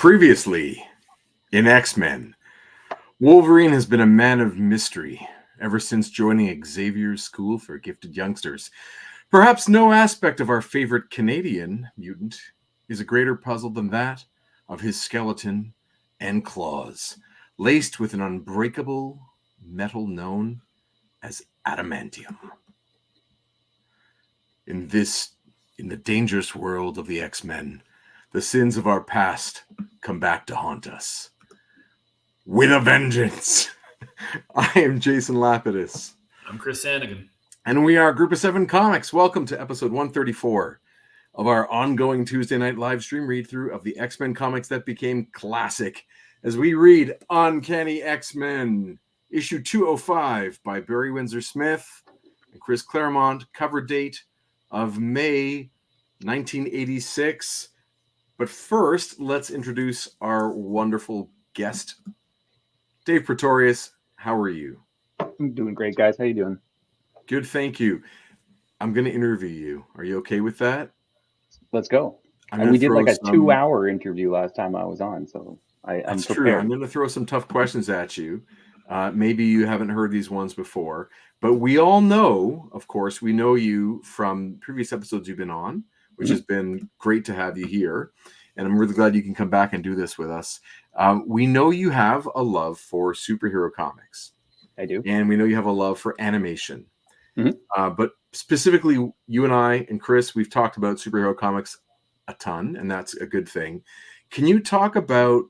Previously, in X-Men, Wolverine has been a man of mystery ever since joining Xavier's School for Gifted Youngsters. Perhaps no aspect of our favorite Canadian mutant is a greater puzzle than that of his skeleton and claws, laced with an unbreakable metal known as adamantium. In the dangerous world of the X-Men, the sins of our past come back to haunt us. With a vengeance! I am Jason Lapidus. I'm Chris Sanagan. And we are Group of Seven Comics. Welcome to episode 134 of our ongoing Tuesday night live stream read-through of the X-Men comics that became classic as we read Uncanny X-Men, issue 205 by Barry Windsor-Smith and Chris Claremont, cover date of May 1986. But first, let's introduce our wonderful guest, Dave Praetorius. How are you? I'm doing great, guys. How you doing? Good, thank you. I'm going to interview you. Are you okay with that? Let's go. And we did like a 2-hour interview last time I was on, so I'm That's prepared. true. I'm going to throw some tough questions at you. Maybe you haven't heard these ones before, but we all know, of course, we know you from previous episodes you've been on, which has been great to have you here. And I'm really glad you can come back and do this with us. We know you have a love for superhero comics. I do. And we know you have a love for animation. But specifically, you and I and Chris, we've talked about superhero comics a ton, and that's a good thing. Can you talk about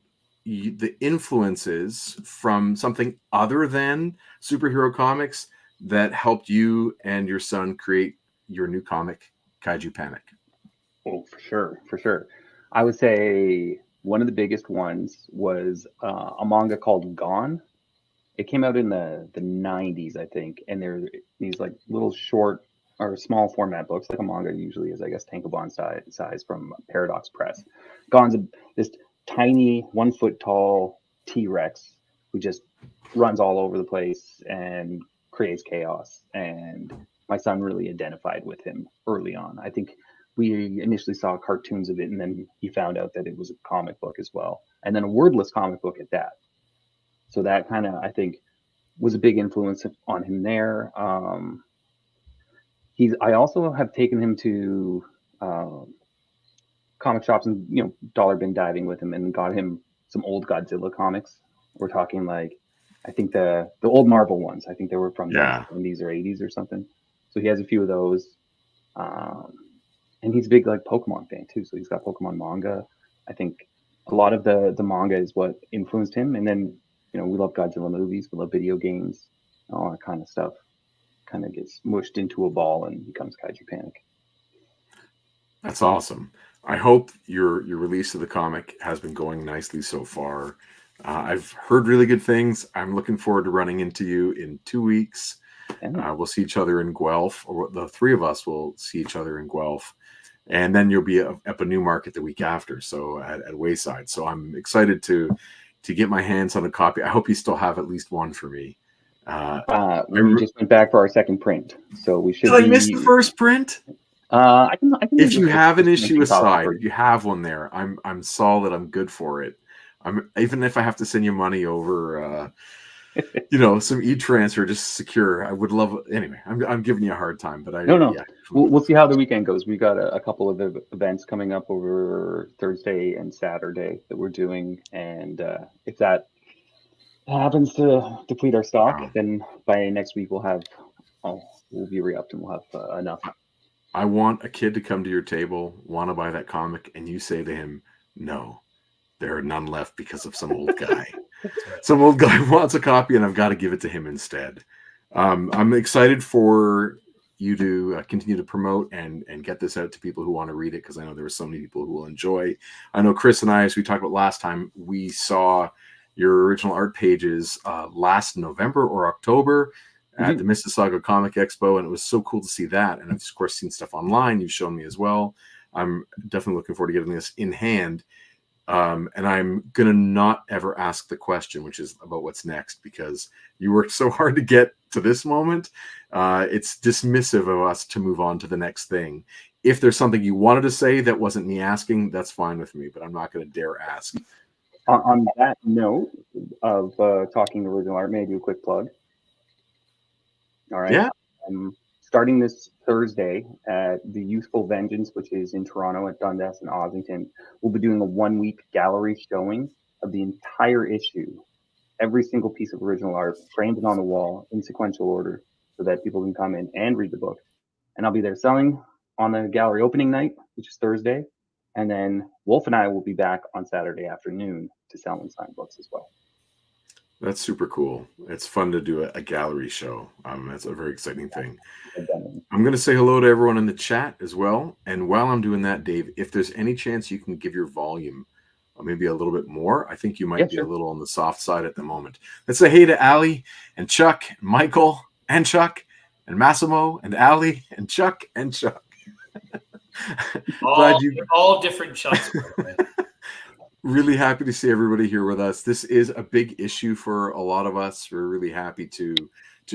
the influences from something other than superhero comics that helped you and your son create your new comic, Kaiju Panic? Oh, for sure. I would say one of the biggest ones was a manga called Gone. It came out in the 90s, I think, and they're these like little short or small format books, like a manga usually is, I guess, tankobon size from Paradox Press. Gone's this tiny 1 foot tall T-Rex who just runs all over the place and creates chaos. And my son really identified with him early on. I think we initially saw cartoons of it, and then he found out that it was a comic book as well, and then a wordless comic book at that. So that kind of, I think, was a big influence on him there. I also have taken him to comic shops and dollar bin diving with him, and got him some old Godzilla comics. We're talking like, I think the old Marvel ones. I think they were from the 70s or 80s or something. So he has a few of those. And he's a big like Pokemon fan too, so he's got Pokemon manga. I think a lot of the manga is what influenced him. And then we love Godzilla movies, we love video games, all that kind of stuff. Kind of gets mushed into a ball and becomes Kaiju Panic. That's awesome. I hope your release of the comic has been going nicely so far. I've heard really good things. I'm looking forward to running into you in 2 weeks. We'll see each other in Guelph, or the three of us will see each other in Guelph. And then you'll be up a new market the week after, so at Wayside. So I'm excited to get my hands on a copy. I hope you still have at least one for me. We just went back for our second print, so we should. Did I miss the first print? I can. If you have an issue aside, you have one there. I'm solid. I'm good for it. Even if I have to send you money over. Some e-transfer just secure. I would love. Anyway, I'm giving you a hard time, but no. Yeah. We'll see how the weekend goes. We got a couple of events coming up over Thursday and Saturday that we're doing, and if that happens to deplete our stock, then by next week we'll be re-upped and we'll have enough. I want a kid to come to your table, want to buy that comic, and you say to him, "No, there are none left because of some old guy." Some old guy wants a copy, and I've got to give it to him instead. I'm excited for you to continue to promote and get this out to people who want to read it, because I know there are so many people who will enjoy. I know Chris and I, as we talked about last time, we saw your original art pages last November or October at the Mississauga Comic Expo, and it was so cool to see that. And I've, of course, seen stuff online. You've shown me as well. I'm definitely looking forward to getting this in hand. And I'm going to not ever ask the question, which is about what's next, because you worked so hard to get to this moment. It's dismissive of us to move on to the next thing. If there's something you wanted to say that wasn't me asking, that's fine with me, but I'm not going to dare ask On that note of talking original art, may I do a quick plug? All right. Yeah. Starting this Thursday at the Youthful Vengeance, which is in Toronto at Dundas and Ossington, we'll be doing a 1-week gallery showing of the entire issue, every single piece of original art framed and on the wall in sequential order, so that people can come in and read the book. And I'll be there selling on the gallery opening night, which is Thursday. And then Wolf and I will be back on Saturday afternoon to sell and sign books as well. That's super cool. It's fun to do a gallery show. That's a very exciting thing. I'm going to say hello to everyone in the chat as well. And while I'm doing that, Dave, if there's any chance you can give your volume maybe a little bit more, I think you might be a little on the soft side at the moment. Let's say hey to Ali and Chuck, and Michael and Chuck, and Massimo and Ali and Chuck and Chuck. all different Chucks. Really happy to see everybody here with us. This is a big issue for a lot of us. We're really happy to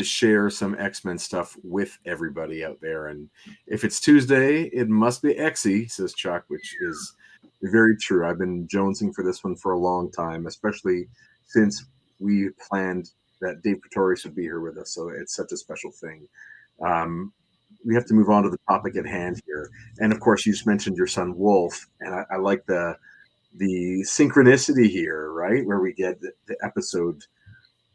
share some X-Men stuff with everybody out there. And if it's Tuesday, it must be Xy, says Chuck, which is very true. I've been jonesing for this one for a long time, especially since we planned that Dave Praetorius would be here with us. So it's such a special thing. We have to move on to the topic at hand here. And of course, you just mentioned your son, Wolf. And I like the synchronicity here, right? Where we get the episode.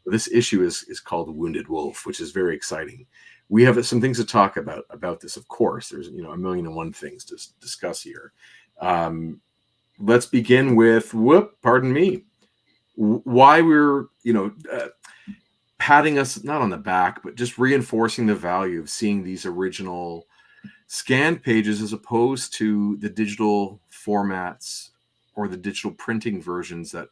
This issue is called Wounded Wolf, which is very exciting. We have some things to talk about this. Of course, there's a million and one things to discuss here. Let's begin with pardon me. Why we're patting us not on the back, but just reinforcing the value of seeing these original scanned pages as opposed to the digital formats or the digital printing versions that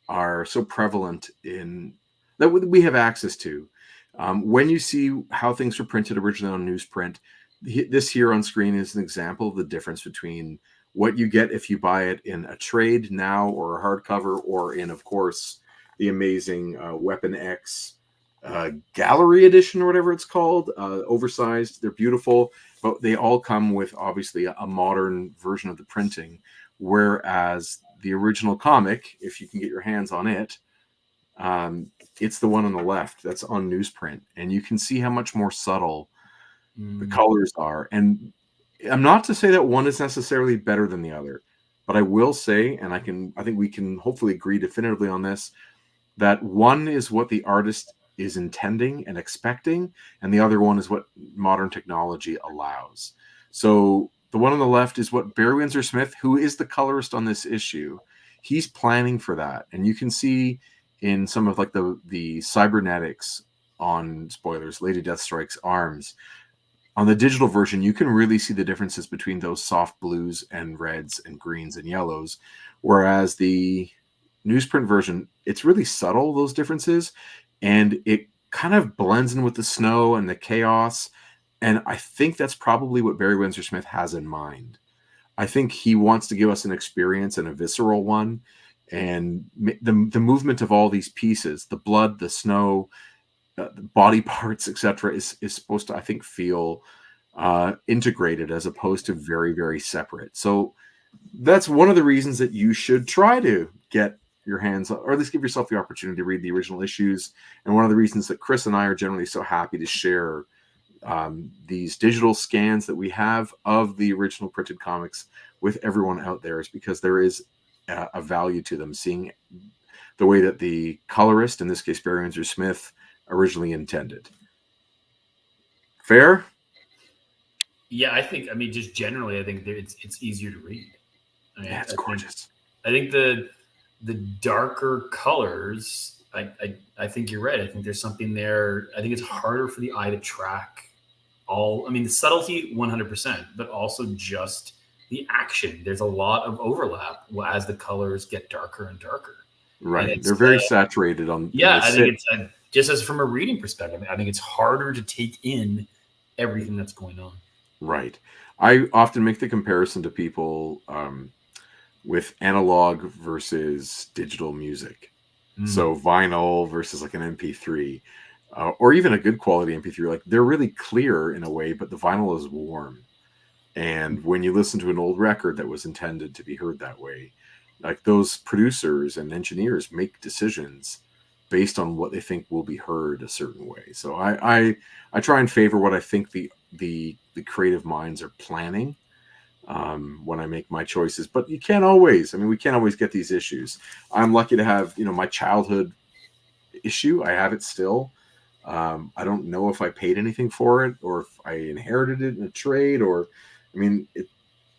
are so prevalent that we have access to. When you see how things were printed originally on newsprint, this here on screen is an example of the difference between what you get if you buy it in a trade now or a hardcover, or in, of course, the amazing Weapon X gallery edition or whatever it's called, oversized. They're beautiful, but they all come with obviously a modern version of the printing. Whereas the original comic, if you can get your hands on it, it's the one on the left that's on newsprint. And you can see how much more subtle the colors are. And I'm not to say that one is necessarily better than the other, but I will say, and I think we can hopefully agree definitively on this, that one is what the artist is intending and expecting, and the other one is what modern technology allows. So the one on the left is what Barry Windsor-Smith, who is the colorist on this issue, he's planning for that. And you can see in some of like the cybernetics on, spoilers, Lady Deathstrike's arms. On the digital version, you can really see the differences between those soft blues and reds and greens and yellows. Whereas the newsprint version, it's really subtle, those differences. And it kind of blends in with the snow and the chaos. And I think that's probably what Barry Windsor-Smith has in mind. I think he wants to give us an experience, and a visceral one. And the movement of all these pieces, the blood, the snow, the body parts, etc., is supposed to, I think, feel integrated as opposed to very, very separate. So that's one of the reasons that you should try to get your hands, or at least give yourself the opportunity to read the original issues. And one of the reasons that Chris and I are generally so happy to share these digital scans that we have of the original printed comics with everyone out there is because there is a value to them, seeing the way that the colorist, in this case Barry Windsor-Smith, originally intended. Fair? Yeah, I think, just generally, I think it's easier to read. Yeah, it's gorgeous. I think the darker colors, I think you're right. I think there's something there. I think it's harder for the eye to track the subtlety 100%, but also just the action. There's a lot of overlap as the colors get darker and darker. Right. They're very saturated on. Yeah, I think it's just as from a reading perspective, I think it's harder to take in everything that's going on. Right. I often make the comparison to people with analog versus digital music. So vinyl versus like an MP3, or even a good quality MP3. Like, they're really clear in a way, but the vinyl is warm. And when you listen to an old record that was intended to be heard that way, Like those producers and engineers make decisions based on what they think will be heard a certain way. So I try and favor what I think the creative minds are planning when I make my choices. But you can't always. I mean, we can't always get these issues. I'm lucky to have my childhood issue. I have it still. I don't know if I paid anything for it or if I inherited it in a trade, or I mean,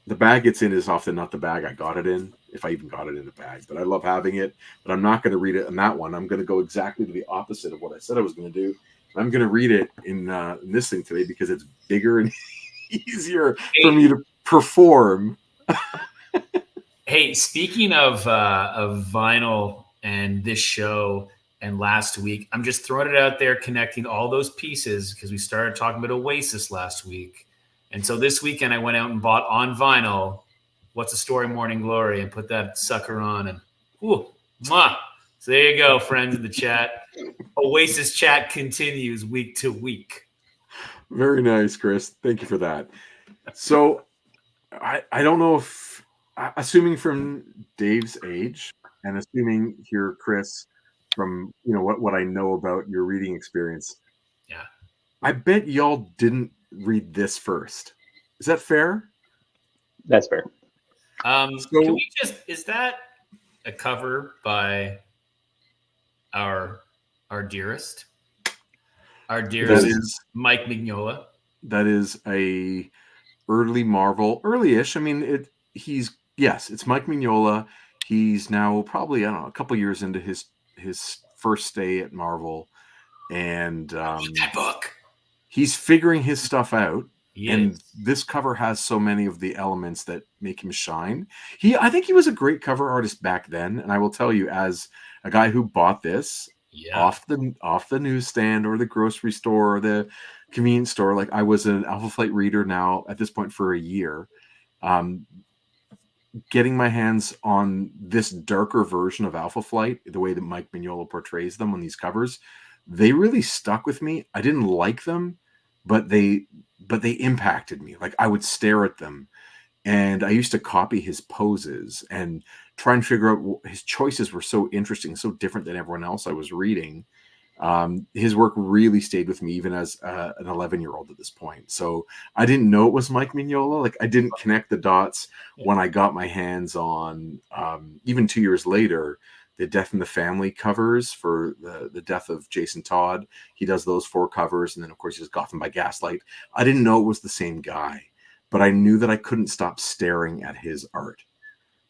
the bag it's in is often not the bag I got it in, if I even got it in a bag. But I love having it. But I'm not going to read it in that one. I'm going to go exactly to the opposite of what I said I was going to do. I'm going to read it in this thing today because it's bigger and easier for me to perform. Hey, speaking of vinyl and this show and last week, I'm just throwing it out there, connecting all those pieces because we started talking about Oasis last week. And so this weekend I went out and bought on vinyl What's a Story, Morning Glory, and put that sucker on. And whoo, mwah. So there you go, friends in the chat. Oasis chat continues week to week. Very nice, Chris. Thank you for that. So I don't know if, assuming from Dave's age and assuming here, Chris, from what I know about your reading experience, yeah, I bet y'all didn't read this first. Is that fair? That's fair. Can we is that a cover by our dearest? Our dearest is Mike Mignola. That is a early Marvel, early-ish. I mean, it's Mike Mignola. He's now probably, I don't know, a couple years into his first stay at Marvel, and that book. He's figuring his stuff out. And this cover has so many of the elements that make him shine. I think he was a great cover artist back then, and I will tell you, as a guy who bought this off the newsstand or the grocery store or the convenience store, like I was an Alpha Flight reader now at this point for a year. Getting my hands on this darker version of Alpha Flight, the way that Mike Mignola portrays them on these covers, they really stuck with me. I didn't like them, but they impacted me. Like I would stare at them, and I used to copy his poses and try and figure out his choices were so interesting, so different than everyone else I was reading. His work really stayed with me even as an 11-year-old at this point. So I didn't know it was Mike Mignola. Like I didn't connect the dots when I got my hands on, even 2 years later, the Death in the Family covers for the death of Jason Todd. He does those 4 covers. And then of course he does Gotham by Gaslight. I didn't know it was the same guy, but I knew that I couldn't stop staring at his art.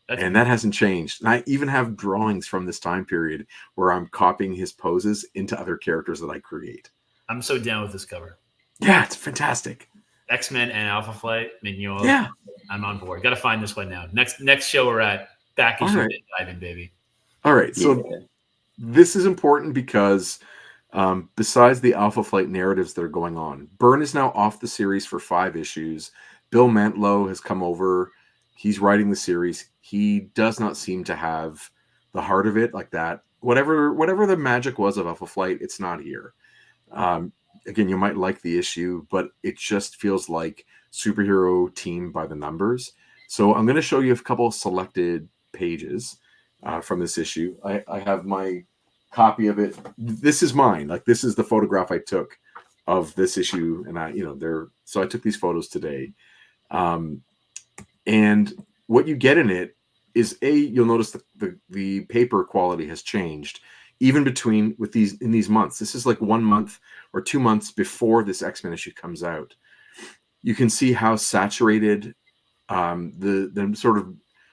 And that hasn't changed. And I even have drawings from this time period where I'm copying his poses into other characters that I create. I'm so down with this cover. Yeah, it's fantastic. X-Men and Alpha Flight, Mignola. Yeah. I'm on board. Got to find this one now. Next show we're at. Back issue diving, baby. All right. So this is important because besides the Alpha Flight narratives that are going on, Byrne is now off the series for 5 issues. Bill Mantlo has come over. He's writing the series. He does not seem to have the heart of it like that. Whatever the magic was of Alpha Flight, it's not here. Again, you might like the issue, but it just feels like superhero team by the numbers. So I'm going to show you a couple of selected pages from this issue. I have my copy of it. This is mine. Like this is the photograph I took of this issue, and so I took these photos today. And what you get in it is you'll notice the paper quality has changed even in these months. This is like 1 month or 2 months before this X-Men issue comes out. You can see how saturated the sort of,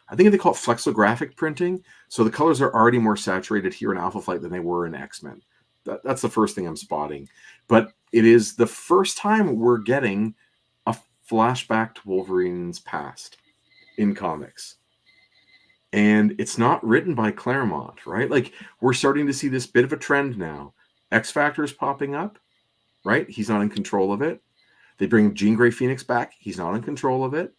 I think they call it flexographic printing. So the colors are already more saturated here in Alpha Flight than they were in X-Men. That's the first thing I'm spotting. But it is the first time we're getting a flashback to Wolverine's past in comics. And it's not written by Claremont, right? Like we're starting to see this bit of a trend now. X-Factor is popping up, right? He's not in control of it. They bring Jean Grey Phoenix back. He's not in control of it.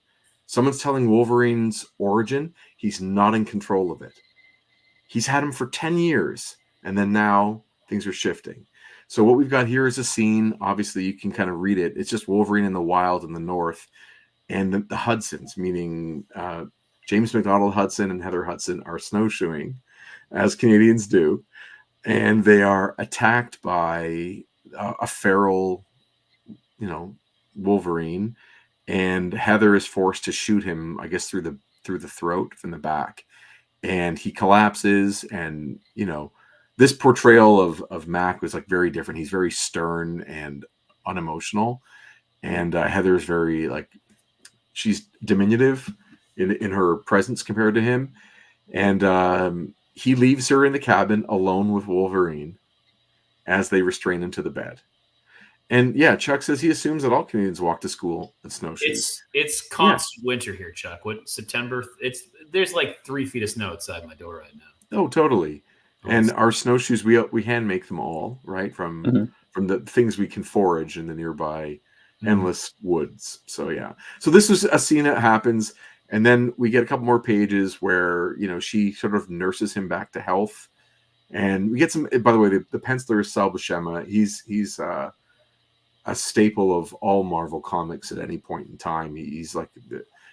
Someone's telling Wolverine's origin. He's not in control of it. He's had him for 10 years. And then now things are shifting. So what we've got here is a scene. Obviously, you can kind of read it. It's just Wolverine in the wild in the north. And the Hudsons, meaning James McDonald Hudson and Heather Hudson are snowshoeing, as Canadians do, and they are attacked by a feral, Wolverine, and Heather is forced to shoot him, I guess, through the throat from the back, and he collapses. And this portrayal of Mac was like very different. He's very stern and unemotional, and Heather's very like, she's diminutive in her presence compared to him, and he leaves her in the cabin alone with Wolverine as they restrain him to the bed. And yeah, Chuck says he assumes that all Canadians walk to school in snowshoes. It's constant winter here, Chuck. What, September? There's like 3 feet of snow outside my door right now. Oh, totally. And our snowshoes, we hand make them all, right, from the things we can forage in the nearby endless woods. So yeah. So this was a scene that happens, and then we get a couple more pages where she sort of nurses him back to health, and we get some. By the way, the penciler is Sal Buscema. He's a staple of all Marvel comics at any point in time. He's like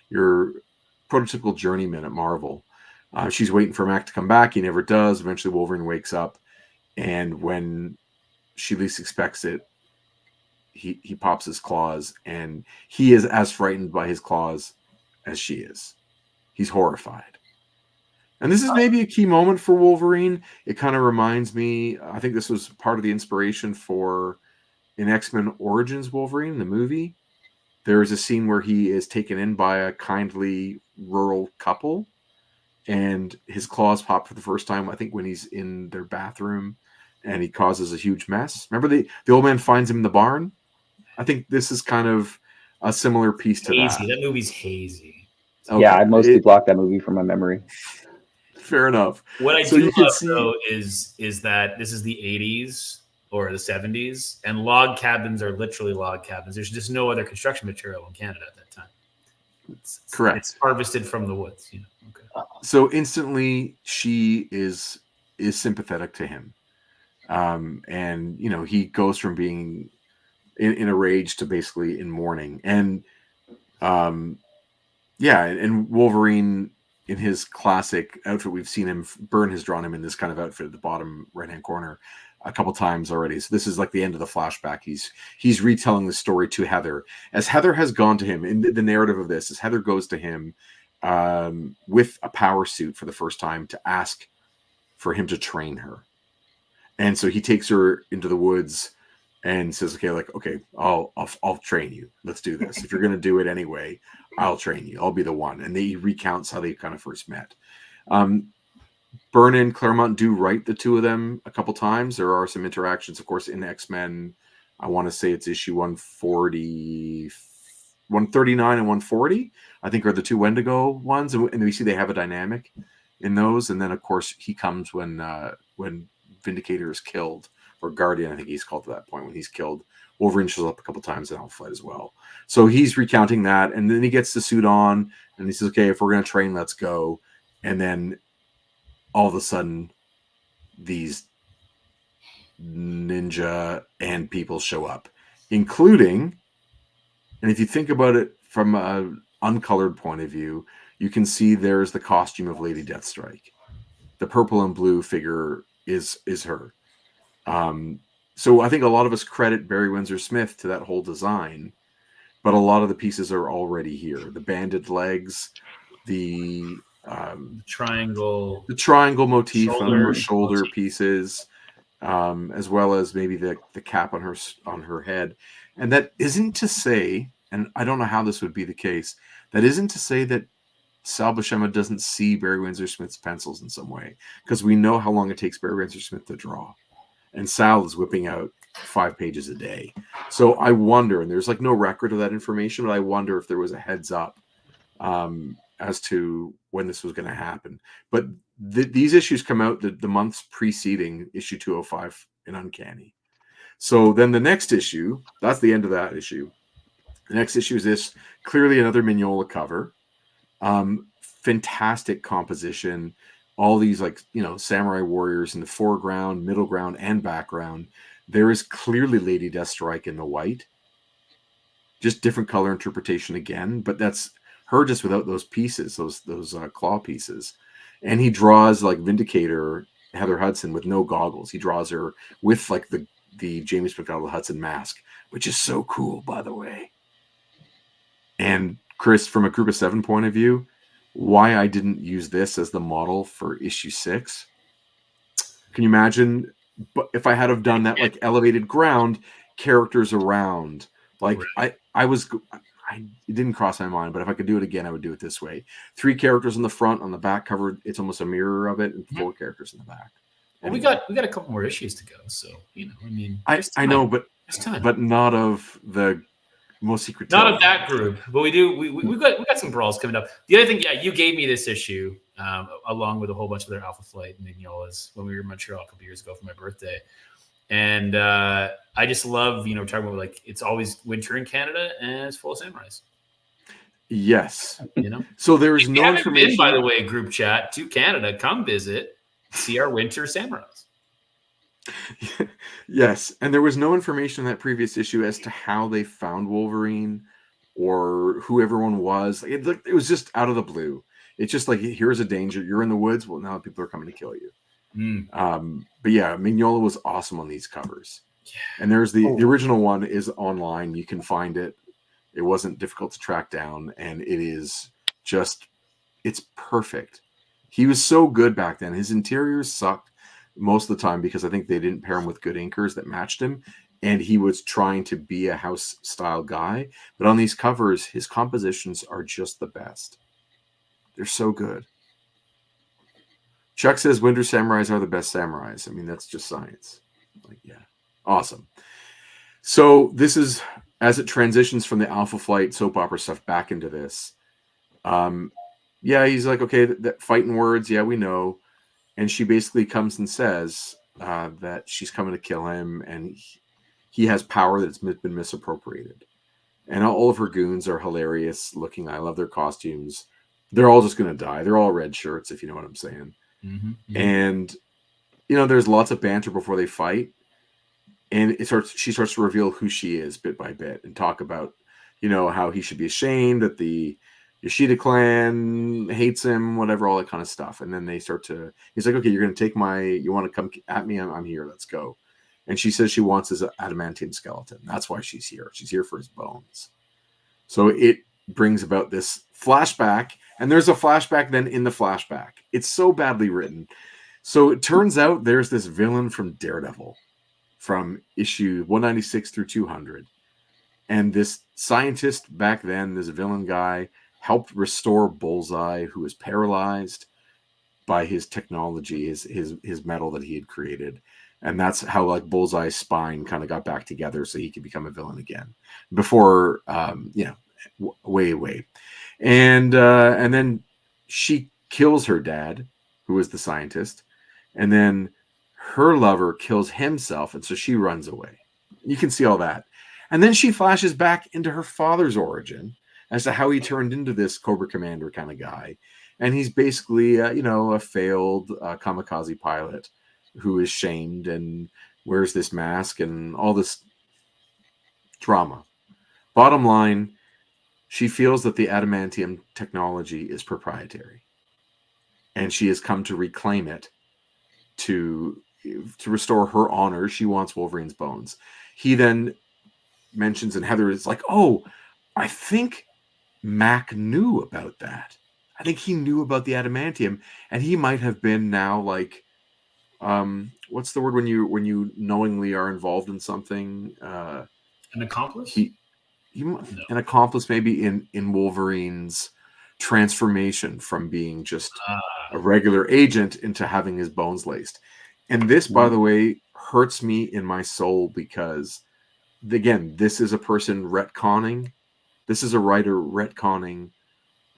your prototypical journeyman at Marvel. She's waiting for Mac to come back. He never does. Eventually Wolverine wakes up, and when she least expects it, he pops his claws, and he is as frightened by his claws as she is. He's horrified. And this is maybe a key moment for Wolverine. It kind of reminds me, I think this was part of the inspiration for in X-Men Origins Wolverine, the movie. There is a scene where he is taken in by a kindly rural couple, and his claws pop for the first time, I think, when he's in their bathroom, and he causes a huge mess. Remember the old man finds him in the barn? I think this is kind of a similar piece to hazy. that. That movie's hazy. Okay. Yeah, I mostly blocked that movie from my memory. Fair enough. What I do love, though, is that this is the 80s or the 70s, and log cabins are literally log cabins. There's just no other construction material in Canada at that time. Correct. It's harvested from the woods. Okay. So instantly, she is sympathetic to him, and he goes from being in a rage to basically in mourning, and and Wolverine, in his classic outfit, we've seen him. Byrne has drawn him in this kind of outfit at the bottom right-hand corner a couple times already. So this is like the end of the flashback. He's retelling the story to Heather, as Heather has gone to him in the narrative of this. As Heather goes to him with a power suit for the first time to ask for him to train her, and so he takes her into the woods and says, "Okay, I'll train you. Let's do this. If you're going to do it anyway, I'll train you. I'll be the one." And he recounts how they kind of first met. Byrne and Claremont do write the two of them a couple times. There are some interactions, of course, in X-Men. I want to say it's issue 140, 139 and 140, I think, are the two Wendigo ones. And we see they have a dynamic in those. And then, of course, he comes when Vindicator is killed, or Guardian, I think he's called to that point. When he's killed, Wolverine shows up a couple times in Alpha Flight as well. So he's recounting that. And then he gets the suit on, and he says, "Okay, if we're going to train, let's go." And then all of a sudden, these ninja and people show up, including, and if you think about it from an uncolored point of view, you can see there's the costume of Lady Deathstrike. The purple and blue figure is her. So I think a lot of us credit Barry Windsor-Smith to that whole design, but a lot of the pieces are already here. The banded legs, the triangle motif on her shoulder pieces, as well as maybe the cap on her head. And that isn't to say, and I don't know how this would be the case, that isn't to say that Sal Buscema doesn't see Barry Windsor-Smith's pencils in some way, because we know how long it takes Barry Windsor-Smith to draw, and Sal is whipping out 5 pages a day. So I wonder, and there's like no record of that information, but I wonder if there was a heads up as to when this was going to happen. But these issues come out the months preceding issue 205 in Uncanny. So then the next issue, that's the end of that issue. The next issue is this, clearly another Mignola cover. Fantastic composition. All these samurai warriors in the foreground, middle ground, and background. There is clearly Lady Deathstrike in the white. Just different color interpretation again, but that's her just without those pieces, those claw pieces. And he draws like Vindicator Heather Hudson with no goggles. He draws her with like the James McDonald Hudson mask, which is so cool, by the way. And Chris, from a Group of 7 point of view, why I didn't use this as the model for issue 6? Can you imagine? But if I had have done that, like elevated ground, characters around, like it didn't cross my mind, but if I could do it again, I would do it this way: 3 characters on the front, on the back cover, it's almost a mirror of it, and 4 characters in the back. Well, we got a couple more issues to go, so I mean, I know, but not of the most secret. Not of that group, but we got some brawls coming up. The other thing, you gave me this issue along with a whole bunch of their Alpha Flight and Mignolas when we were in Montreal a couple years ago for my birthday, and I just love talking about like it's always winter in Canada and it's full of samurais. Yes, So there is no information. By the way, group chat to Canada, come visit, see our winter samurais. Yes, and there was no information in that previous issue as to how they found Wolverine or who everyone was. It was just out of the blue. It's just like, here's a danger. You're in the woods. Well, now people are coming to kill you. But yeah, Mignola was awesome on these covers. Yeah. And there's the original one is online. You can find it. It wasn't difficult to track down, and it is just, it's perfect. He was so good back then. His interiors sucked most of the time because I think they didn't pair him with good inkers that matched him, and he was trying to be a house style guy. But on these covers, his compositions are just the best. They're so good. Chuck says Winter Samurais are the best samurais. I mean, that's just science. Like, yeah, awesome. So this is as it transitions from the Alpha Flight soap opera stuff back into this. Yeah, he's like, okay, that fighting words, yeah, we know. And she basically comes and says that she's coming to kill him, and he has power that's been misappropriated. And all of her goons are hilarious looking. I love their costumes. They're all just going to die. They're all red shirts, if you know what I'm saying. Mm-hmm. And, there's lots of banter before they fight. And she starts to reveal who she is bit by bit and talk about, how he should be ashamed that the Yoshida clan hates him, whatever, all that kind of stuff. And then he's like, okay, you're going to take you want to come at me? I'm here. Let's go. And she says she wants his adamantium skeleton. That's why she's here. She's here for his bones. So it brings about this flashback, and there's a flashback then in the flashback. It's so badly written. So it turns out there's this villain from Daredevil from issue 196 through 200. And this scientist back then, this villain guy, helped restore Bullseye, who was paralyzed by his technology, his metal that he had created. And that's how like Bullseye's spine kind of got back together so he could become a villain again before, way. And then she kills her dad, who was the scientist. And then her lover kills himself. And so she runs away. You can see all that. And then she flashes back into her father's origin as to how he turned into this Cobra Commander kind of guy. And he's basically, a failed kamikaze pilot who is shamed and wears this mask and all this drama. Bottom line, she feels that the adamantium technology is proprietary. And she has come to reclaim it to restore her honor. She wants Wolverine's bones. He then mentions, and Heather is like, oh, I think Mac knew about that. I think he knew about the adamantium, and he might have been now like, what's the word when you knowingly are involved in something? An accomplice? An accomplice maybe in Wolverine's transformation from being just a regular agent into having his bones laced. And this, by the way, hurts me in my soul because, again, this is a person retconning. This is a writer retconning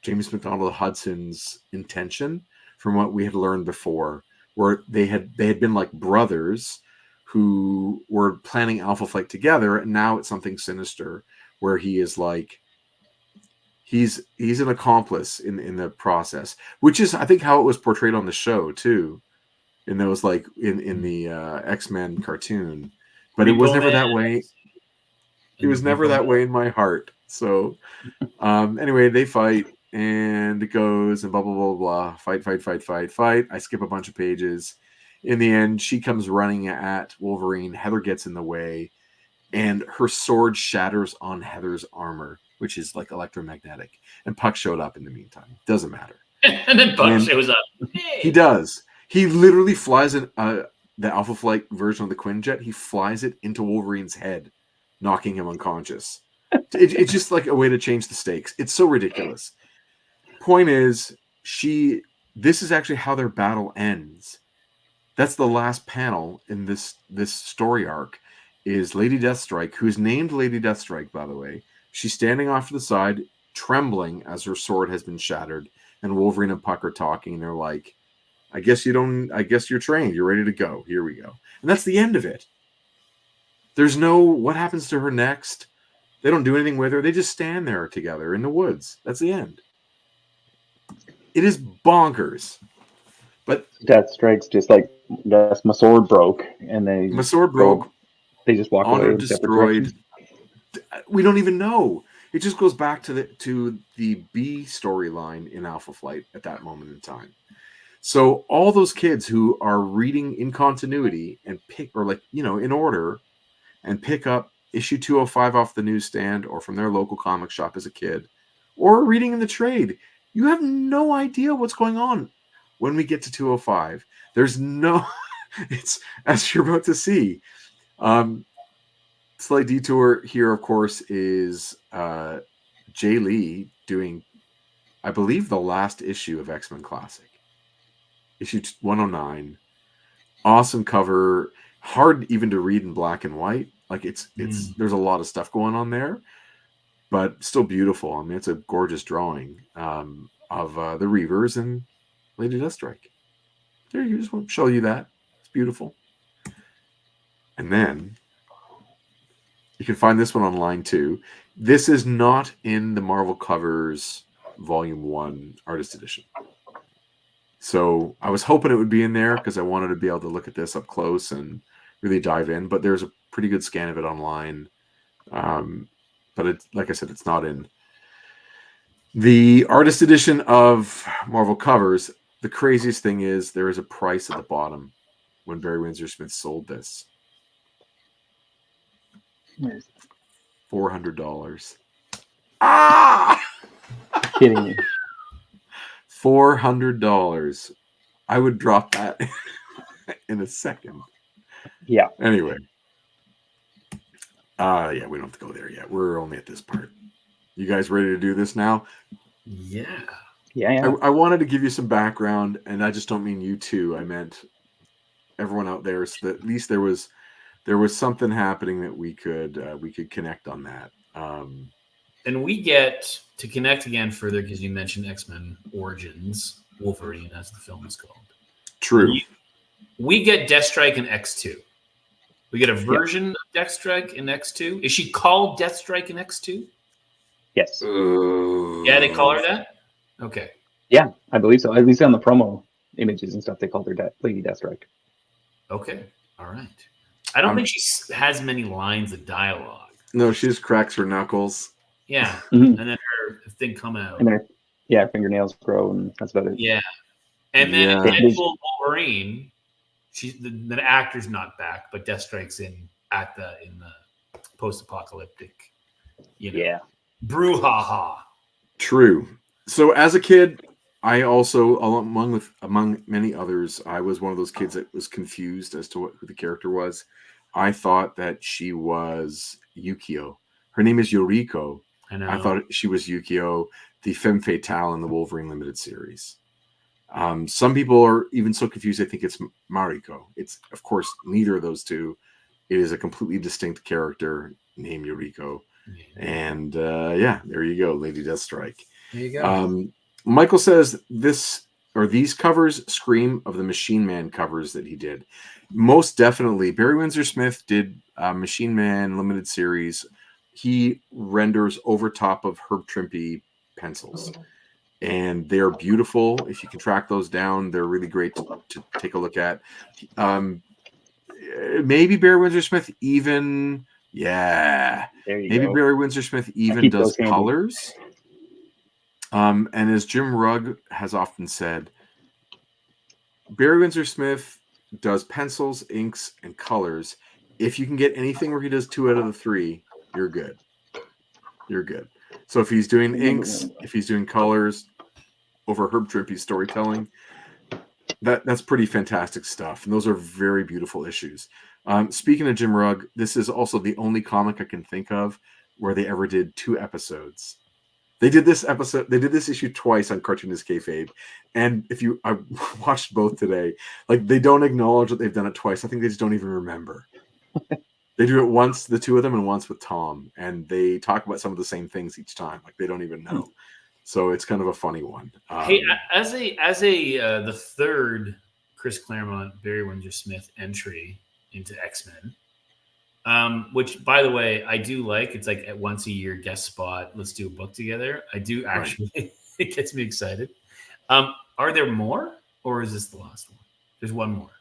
James McDonald Hudson's intention from what we had learned before, where they had been like brothers who were planning Alpha Flight together, and now it's something sinister where he is like he's an accomplice in the process, which is I think how it was portrayed on the show too, and there was like in the X-Men cartoon, but it was never that way. It was never that way in my heart. So anyway, they fight. and it goes and blah, blah, blah, blah. Fight, fight, fight, fight, fight. I skip a bunch of pages. In the end, she comes running at Wolverine. Heather gets in the way, and her sword shatters on Heather's armor, which is like electromagnetic. And Puck showed up in the meantime. Doesn't matter. And then Puck shows up. Hey. He does. He literally flies the Alpha Flight version of the Quinjet. He flies it into Wolverine's head, knocking him unconscious. It's just like a way to change the stakes. It's so ridiculous. Point is, this is actually how their battle ends. That's the last panel in this story arc, is Lady Deathstrike, who's named Lady Deathstrike, by the way. She's standing off to the side, trembling as her sword has been shattered, and Wolverine and Puck are talking. They're like, I guess you're trained. You're ready to go. Here we go. And that's the end of it. There's no, what happens to her next? They don't do anything with her. They just stand there together in the woods. That's the end. It is bonkers. But Deathstrike's just like, yes, my sword broke, and my sword broke. They just walk away. Honor destroyed. We don't even know. It just goes back to the B storyline in Alpha Flight at that moment in time. So all those kids who are reading in continuity and in order, and pick up issue 205 off the newsstand or from their local comic shop as a kid, or reading in the trade, you have no idea what's going on when we get to 205. There's no, it's as you're about to see. Slight detour here, of course, is Jay Lee doing, I believe, the last issue of X-Men Classic. Issue 109. Awesome cover. Hard even to read in black and white. Like it's there's a lot of stuff going on there, but still beautiful. I mean, it's a gorgeous drawing of the Reavers and Lady Deathstrike. There, you just want to show you that. It's beautiful. And then you can find this one online too. This is not in the Marvel Covers Volume 1 Artist Edition. So I was hoping it would be in there because I wanted to be able to look at this up close and really dive in. But there's a pretty good scan of it online. But it's, like I said, it's not in the Artist Edition of Marvel Covers. The craziest thing is there is a price at the bottom when Barry Windsor-Smith sold this. $400. Ah! Kidding me. $400. I would drop that in a second. Yeah. Anyway. Yeah, we don't have to go there yet. We're only at this part. You guys ready to do this now? Yeah. Yeah. I wanted to give you some background, and I just don't mean you two. I meant everyone out there, so that at least there was something happening that we could connect on that. And we get to connect again further because you mentioned X-Men Origins, Wolverine, as the film is called. True. We get Deathstrike in X2. We get a version of Deathstrike in X2. Is she called Deathstrike in X2? Yes. Yeah, they call her that? Okay. Yeah, I believe so. At least on the promo images and stuff, they called her Lady Deathstrike. Okay. All right. I don't think she has many lines of dialogue. No, she just cracks her knuckles. Yeah. Mm-hmm. And then her thing come out. And then her fingernails grow, and that's about it. Yeah. And then Deadpool Wolverine, the actor's not back, but Deathstrike's in the post-apocalyptic, brouhaha. True. So as a kid, I also, among many others, I was one of those kids that was confused as to who the character was. I thought that she was Yukio. Her name is Yoriko. I thought she was Yukio, the femme fatale in the Wolverine Limited series. Some people are even so confused they think it's Mariko. It's, of course, neither of those two. It is a completely distinct character named Yoriko. And there you go, Lady Deathstrike. There you go. Michael says these covers scream of the Machine Man covers that he did. Most definitely. Barry Windsor-Smith did Machine Man Limited Series. He renders over top of Herb Trimpe pencils. And they're beautiful. If you can track those down, they're really great to take a look at. Maybe Barry Windsor-Smith even... Yeah. Maybe go. Barry Windsor-Smith even does colors. And as Jim Rugg has often said, Barry Windsor-Smith does pencils, inks, and colors. If you can get anything where he does 2 out of the 3, you're good. You're good. So if he's doing inks, if he's doing colors over Herb Trimpe's storytelling, that's pretty fantastic stuff. And those are very beautiful issues. Speaking of Jim Rugg, this is also the only comic I can think of where they ever did 2 episodes. They did this issue twice on Cartoonist Kayfabe, and I watched both today. Like, they don't acknowledge that they've done it twice. I think they just don't even remember. They do it once, the 2 of them, and once with Tom, and they talk about some of the same things each time. Like, they don't even know. So it's kind of a funny one. Hey, as a the third Chris Claremont, Barry Windsor-Smith entry into X-Men, which, by the way, I do like. It's like at once a year guest spot. Let's do a book together. I do actually. Right. It gets me excited. Are there more, or is this the last one? There's one more.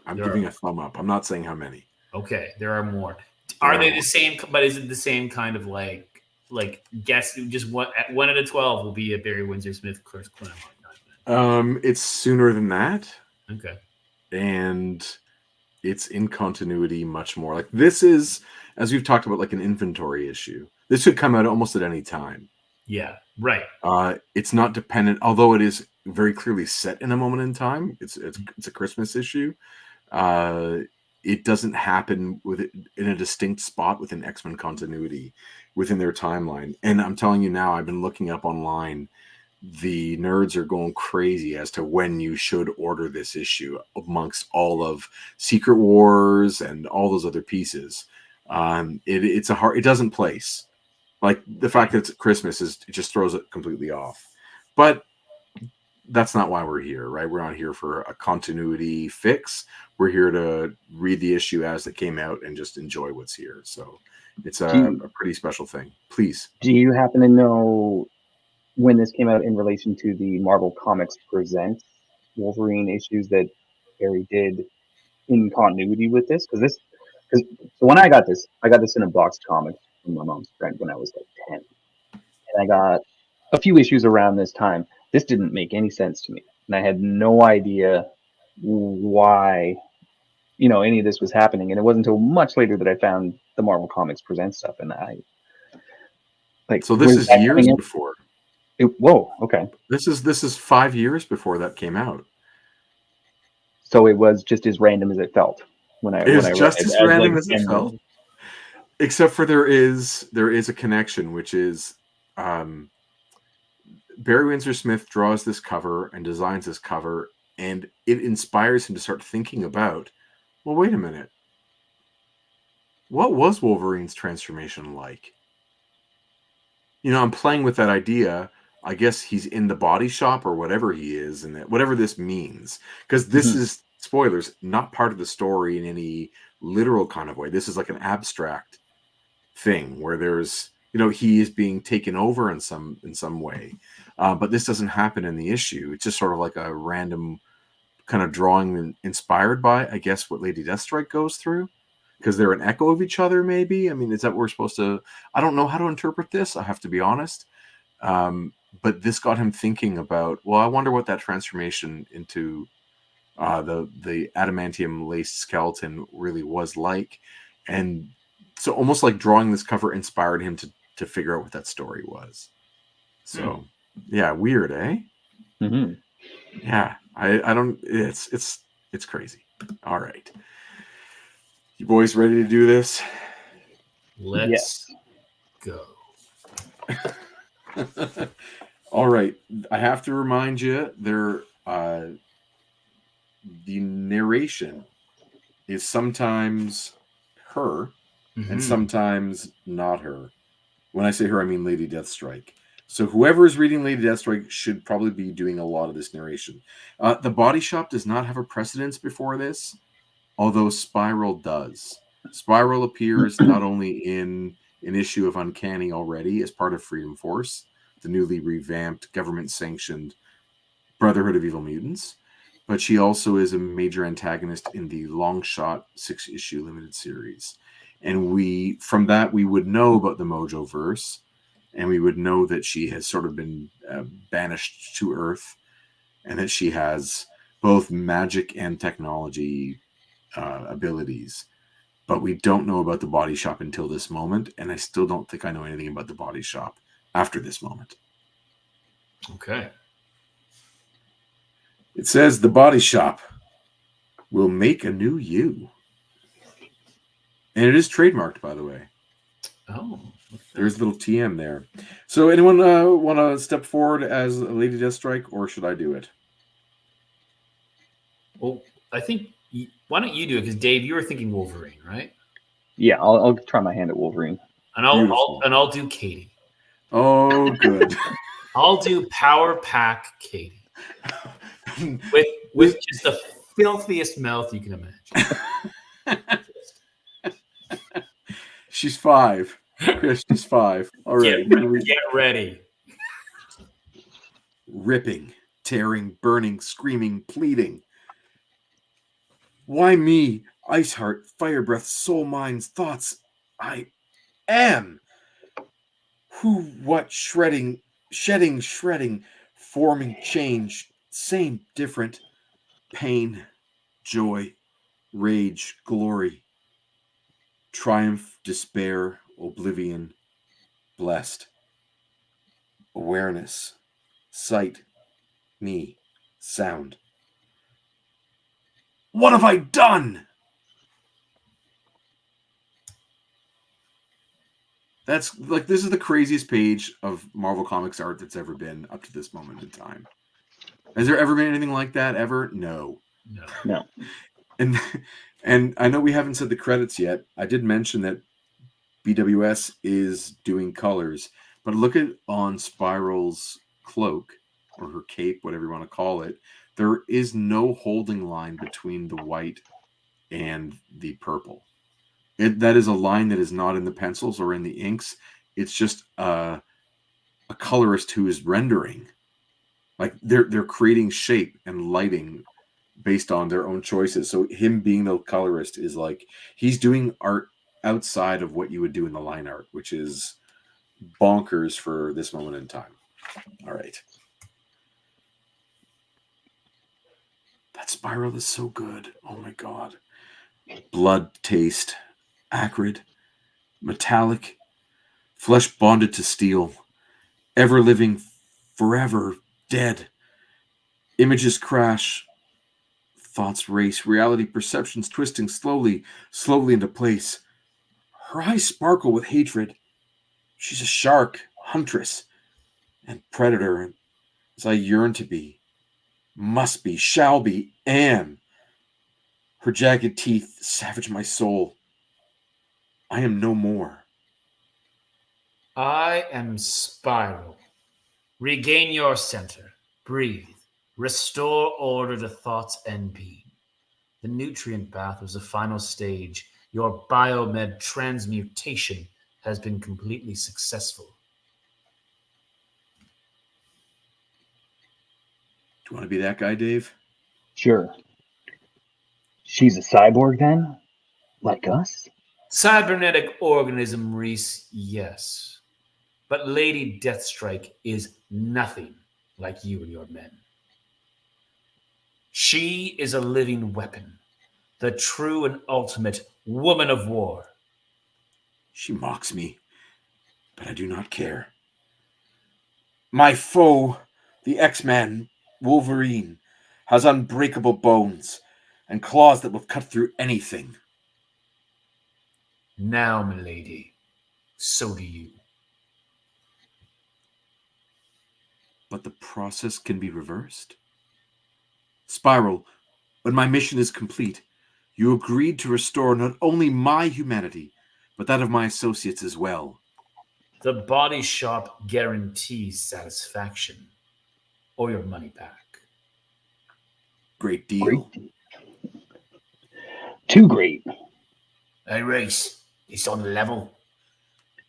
I'm giving a thumb up. I'm not saying how many. Okay, there are more. Are they the same? But is it the same kind of like guess? Just one out of 12 will be a Barry Windsor-Smith, Chris Claremont. It's sooner than that. Okay, and it's in continuity much more. Like, this is, as we've talked about, like an inventory issue. This could come out almost at any time. Yeah, right. It's not dependent, although it is very clearly set in a moment in time. It's a Christmas issue. It doesn't happen in a distinct spot within X-Men continuity within their timeline. And I'm telling you now, I've been looking up online. The nerds are going crazy as to when you should order this issue amongst all of Secret Wars and all those other pieces. It doesn't place. Like, the fact that it's Christmas it just throws it completely off. But that's not why we're here, right? We're not here for a continuity fix. We're here to read the issue as it came out and just enjoy what's here. So it's a pretty special thing. Please. Do you happen to know when this came out in relation to the Marvel Comics Present Wolverine issues that Barry did in continuity with this? Because when I got this in a boxed comic from my mom's friend when I was like 10. And I got a few issues around this time. This didn't make any sense to me. And I had no idea why, any of this was happening. And it wasn't until much later that I found the Marvel Comics Present stuff. And so this is years before. Whoa, okay. This is 5 years before that came out. So it was just as random as it felt random as it felt. Except for there is a connection, which is Barry Windsor-Smith draws this cover and designs this cover, and it inspires him to start thinking about, well, wait a minute. What was Wolverine's transformation like? I'm playing with that idea. I guess he's in the body shop or whatever he is, and whatever this means. Because this is, spoilers, not part of the story in any literal kind of way. This is like an abstract thing where there's, he is being taken over in some way. But this doesn't happen in the issue. It's just sort of like a random kind of drawing inspired by, I guess, what Lady Deathstrike goes through. Because they're an echo of each other, maybe. I mean, is that what we're supposed to... I don't know how to interpret this, I have to be honest. But this got him thinking about, well, I wonder what that transformation into the adamantium-laced skeleton really was like. And so almost like drawing this cover inspired him to figure out what that story was. So, yeah, weird, eh? Mm-hmm. Yeah, I don't... It's crazy. All right. You boys ready to do this? Let's go. All right. I have to remind you, the narration is sometimes her and sometimes not her. When I say her, I mean Lady Deathstrike. So whoever is reading Lady Deathstrike should probably be doing a lot of this narration. The Body Shop does not have a precedence before this, although Spiral does. Spiral appears not only in an issue of Uncanny already as part of Freedom Force, the newly revamped, government-sanctioned Brotherhood of Evil Mutants, but she also is a major antagonist in the Longshot 6-issue limited series. And from that, we would know about the Mojo-verse, and we would know that she has sort of been banished to Earth, and that she has both magic and technology abilities. But we don't know about the body shop until this moment, and I still don't think I know anything about the body shop after this moment. Okay. It says the body shop will make a new you. And it is trademarked, by the way. Oh. There's a little TM there. So anyone want to step forward as Lady Deathstrike, or should I do it? Well, I think, why don't you do it? Because Dave, you were thinking Wolverine, right? Yeah, I'll try my hand at Wolverine. And I'll do Katie. Oh, good. I'll do Power Pack Katie. with just the filthiest mouth you can imagine. She's 5. Chris, she's 5. All right. Get ready. Ripping, tearing, burning, screaming, pleading. Why me? Ice heart, fire breath, soul, minds, thoughts. I am. Who, what, shredding, shedding, shredding, forming, change, same, different, pain, joy, rage, glory, triumph, despair, oblivion, blessed, awareness, sight, me, sound. What have I done? That's like, this is the craziest page of Marvel Comics art that's ever been up to this moment in time. Has there ever been anything like that ever? No. And I know we haven't said the credits yet. I did mention that BWS is doing colors, but look at on Spiral's cloak or her cape, whatever you want to call it. There is no holding line between the white and the purple. That is a line that is not in the pencils or in the inks. It's just a colorist who is rendering. Like they're creating shape and lighting based on their own choices. So him being the colorist is like he's doing art outside of what you would do in the line art, which is bonkers for this moment in time. All right. That spiral is so good. Oh my God. Blood taste. Acrid. Metallic. Flesh bonded to steel. Ever living. Forever. Dead. Images crash. Thoughts race. Reality perceptions twisting slowly into place. Her eyes sparkle with hatred. She's a shark, huntress, and predator, as I yearn to be. Must be, shall be, am. Her jagged teeth savage my soul. I am no more. I am Spiral. Regain your center. Breathe. Restore order to thoughts and being. The nutrient bath was the final stage. Your biomed transmutation has been completely successful. Do you want to be that guy, Dave? Sure. She's a cyborg then? Like us? Cybernetic organism, Reese, yes. But Lady Deathstrike is nothing like you and your men. She is a living weapon, the true and ultimate woman of war. She mocks me, but I do not care. My foe, the X-Man, Wolverine, has unbreakable bones and claws that will cut through anything. Now, milady, so do you. But the process can be reversed. Spiral, when my mission is complete, you agreed to restore not only my humanity, but that of my associates as well. The body shop guarantees satisfaction, or your money back. Great deal. Too great. Hey, Reese, it's on the level.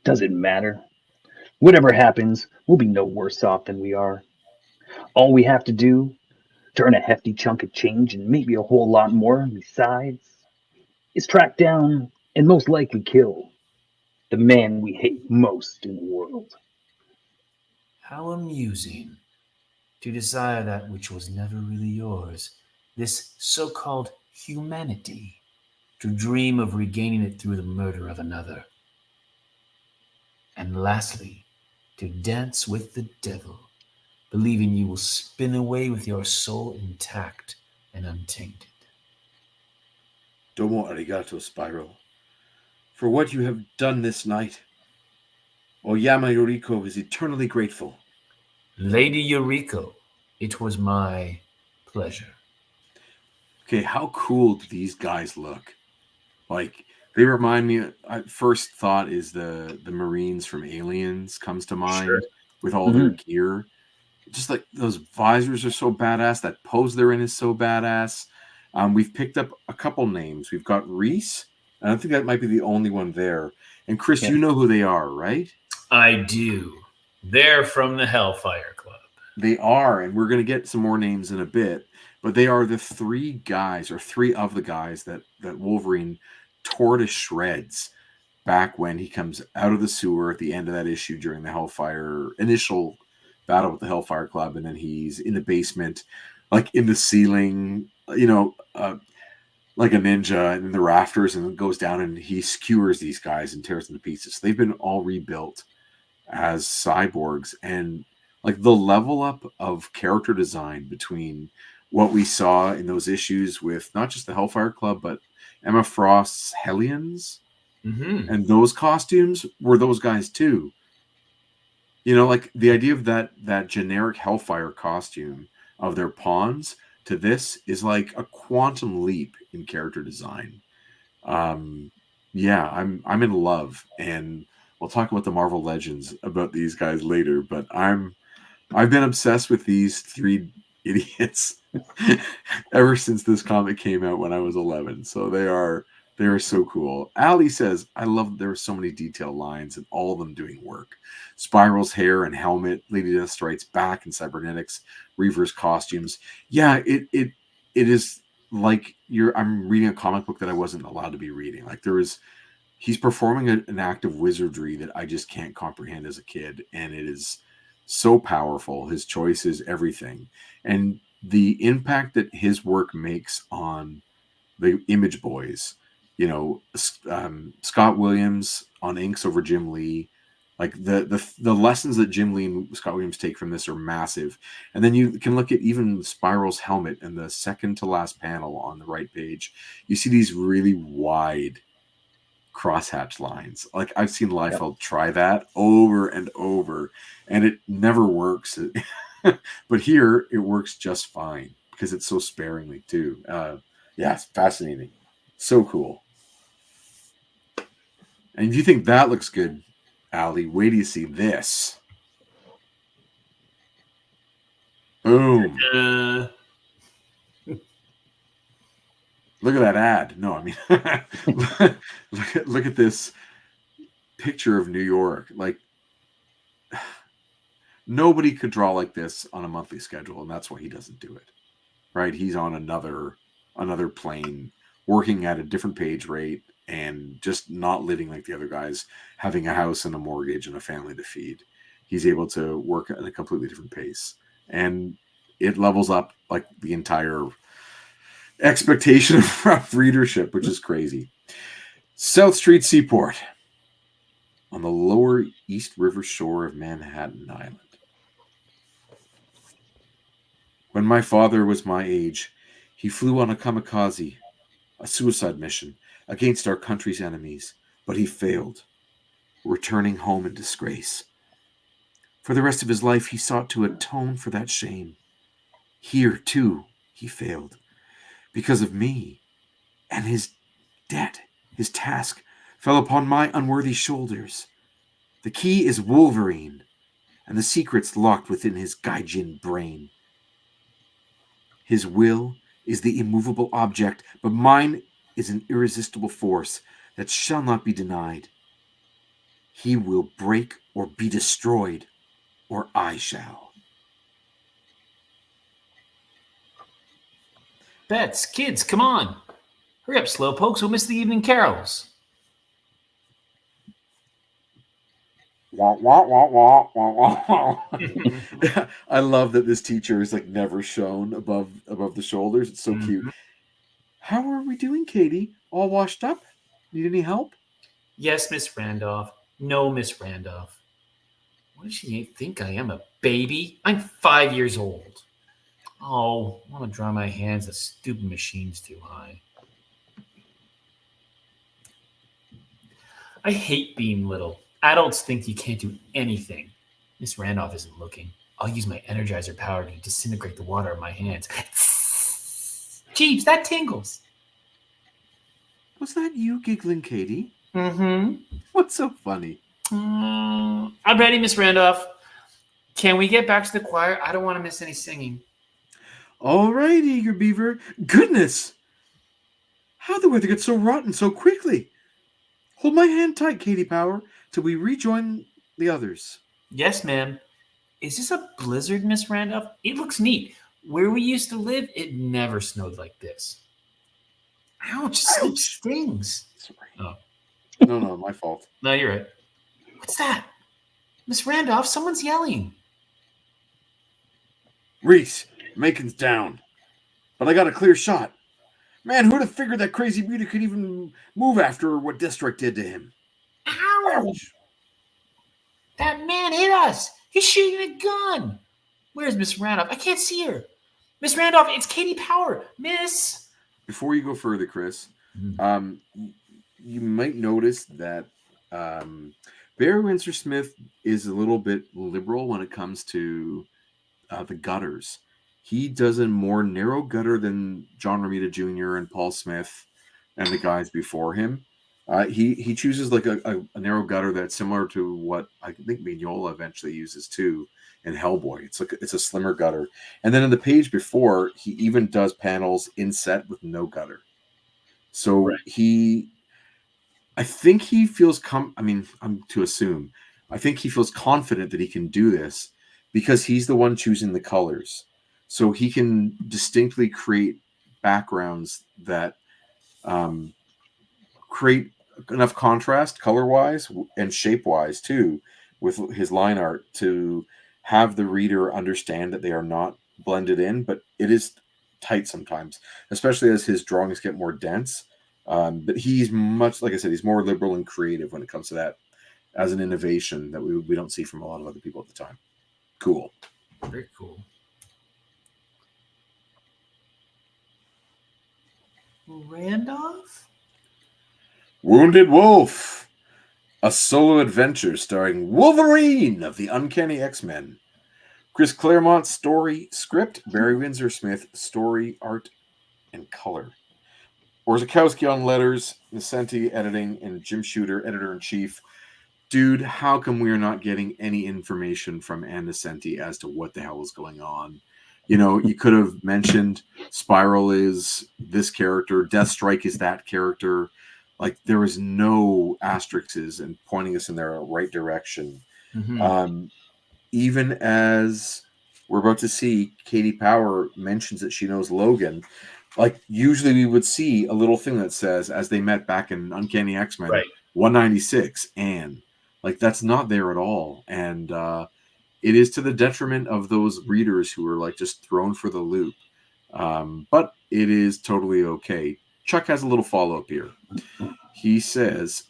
Doesn't matter. Whatever happens, we'll be no worse off than we are. All we have to do, turn a hefty chunk of change and maybe a whole lot more besides, is track down and most likely kill the man we hate most in the world. How amusing. To desire that which was never really yours, this so-called humanity, to dream of regaining it through the murder of another. And lastly, to dance with the devil, believing you will spin away with your soul intact and untainted. Domo arigato, Spiral, for what you have done this night. Oyama Yoriko is eternally grateful. Lady Eureka, it was my pleasure. Okay, how cool do these guys look? Like, they remind me, first thought is the Marines from Aliens comes to mind Sure. with all their gear. Just like those visors are so badass. That pose they're in is so badass. We've picked up a couple names. We've got Reese. And I think that might be the only one there. And Chris, you know who they are, right? I do. They're from the Hellfire Club. They are, and we're going to get some more names in a bit. But they are the three of the guys that Wolverine tore to shreds back when he comes out of the sewer at the end of that issue during the Hellfire initial battle with the Hellfire Club, and then he's in the basement, like in the ceiling, like a ninja, and in the rafters, and goes down and he skewers these guys and tears them to pieces. So they've been all rebuilt as cyborgs, and like the level up of character design between what we saw in those issues with not just the Hellfire Club, but Emma Frost's Hellions, and those costumes were those guys too. You know, like the idea of that generic Hellfire costume of their pawns to this is like a quantum leap in character design. Yeah, I'm in love, and we'll talk about the Marvel Legends about these guys later. But I've been obsessed with these three idiots ever since this comic came out when I was 11. So they are so cool. Ali says, I love that there are so many detailed lines and all of them doing work. Spiral's hair and helmet, Lady Death Strikes Back and cybernetics, Reaver's costumes. Yeah, it is like I'm reading a comic book that I wasn't allowed to be reading. Like he's performing an act of wizardry that I just can't comprehend as a kid. And it is so powerful. His choices, everything. And the impact that his work makes on the Image Boys, you know, Scott Williams on inks over Jim Lee, like the lessons that Jim Lee and Scott Williams take from this are massive. And then you can look at even Spiral's helmet and the second to last panel on the right page. You see these really wide crosshatch lines. Like I've seen Liefeld try that over and over, and it never works. But here it works just fine because it's so sparingly too. Yeah, it's fascinating. So cool. And if you think that looks good, Ali, wait till you see this. Boom. Look at that ad. No, I mean, look at this picture of New York. Like, nobody could draw like this on a monthly schedule, and that's why he doesn't do it. Right? He's on another plane, working at a different page rate, and just not living like the other guys, having a house and a mortgage and a family to feed. He's able to work at a completely different pace, and it levels up like the entire expectation of readership, which is crazy. South Street Seaport on the lower East River shore of Manhattan Island. When my father was my age, he flew on a kamikaze, a suicide mission, against our country's enemies, but he failed, returning home in disgrace. For the rest of his life, he sought to atone for that shame. Here, too, he failed. Because of me, and his debt, his task, fell upon my unworthy shoulders. The key is Wolverine, and the secrets locked within his gaijin brain. His will is the immovable object, but mine is an irresistible force that shall not be denied. He will break or be destroyed, or I shall. Bets, kids, come on. Hurry up, slowpokes, we'll miss the evening carols. Wah, wah, wah, wah, wah, wah, wah. I love that this teacher is like never shown above the shoulders. It's so cute. How are we doing, Katie? All washed up? Need any help? Yes, Miss Randolph. No, Miss Randolph. What does she think I am, a baby? I'm 5 years old. Oh, I want to dry my hands. The stupid machine's too high. I hate being little. Adults think you can't do anything. Miss Randolph isn't looking. I'll use my energizer power to disintegrate the water in my hands. Jeeps, that tingles. Was that you giggling, Katie? Mm-hmm. What's so funny? I'm ready, Miss Randolph. Can we get back to the choir? I don't want to miss any singing. All right, Eager Beaver. Goodness! How the weather gets so rotten so quickly. Hold my hand tight, Katie Power, till we rejoin the others. Yes, ma'am. Is this a blizzard, Miss Randolph? It looks neat. Where we used to live, it never snowed like this. Ouch, slip stings. Sorry. Oh. No, my fault. No, you're right. What's that? Miss Randolph, someone's yelling. Reese, Macon's down. But I got a clear shot. Man, who'd have figured that crazy beauty could even move after what District did to him? Ouch! That man hit us. He's shooting a gun. Where's Miss Randolph? I can't see her. Miss Randolph, it's Katie Power. Miss. Before you go further, Chris, you might notice that Barry Windsor-Smith is a little bit liberal when it comes to the gutters. He does a more narrow gutter than John Romita Jr. and Paul Smith and the guys before him. He chooses like a narrow gutter that's similar to what I think Mignola eventually uses too in Hellboy. It's a slimmer gutter. And then in the page before, he even does panels inset with no gutter. So right. I think he feels I'm to assume. I think he feels confident that he can do this because he's the one choosing the colors. So he can distinctly create backgrounds that create enough contrast color-wise and shape-wise too with his line art to have the reader understand that they are not blended in, but it is tight sometimes, especially as his drawings get more dense. But he's much, like I said, he's more liberal and creative when it comes to that as an innovation that we don't see from a lot of other people at the time. Cool. Very cool. Randolph? Wounded Wolf, a solo adventure starring Wolverine of the Uncanny X-Men. Chris Claremont story, script, Barry Windsor-Smith story, art, and color. Orzakowski on letters, Nascenti editing, and Jim Shooter, editor-in-chief. Dude, how come we are not getting any information from Ann Nascenti as to what the hell is going on? You know, you could have mentioned Spiral is this character, Deathstrike is that character. Like, there was no asterisks and pointing us in the right direction. Mm-hmm. Even as we're about to see, Katie Power mentions that she knows Logan. Like, usually we would see a little thing that says, as they met back in Uncanny X-Men, 196, and like, that's not there at all. And it is to the detriment of those readers who are like just thrown for the loop. But it is totally okay. Chuck has a little follow-up here. He says,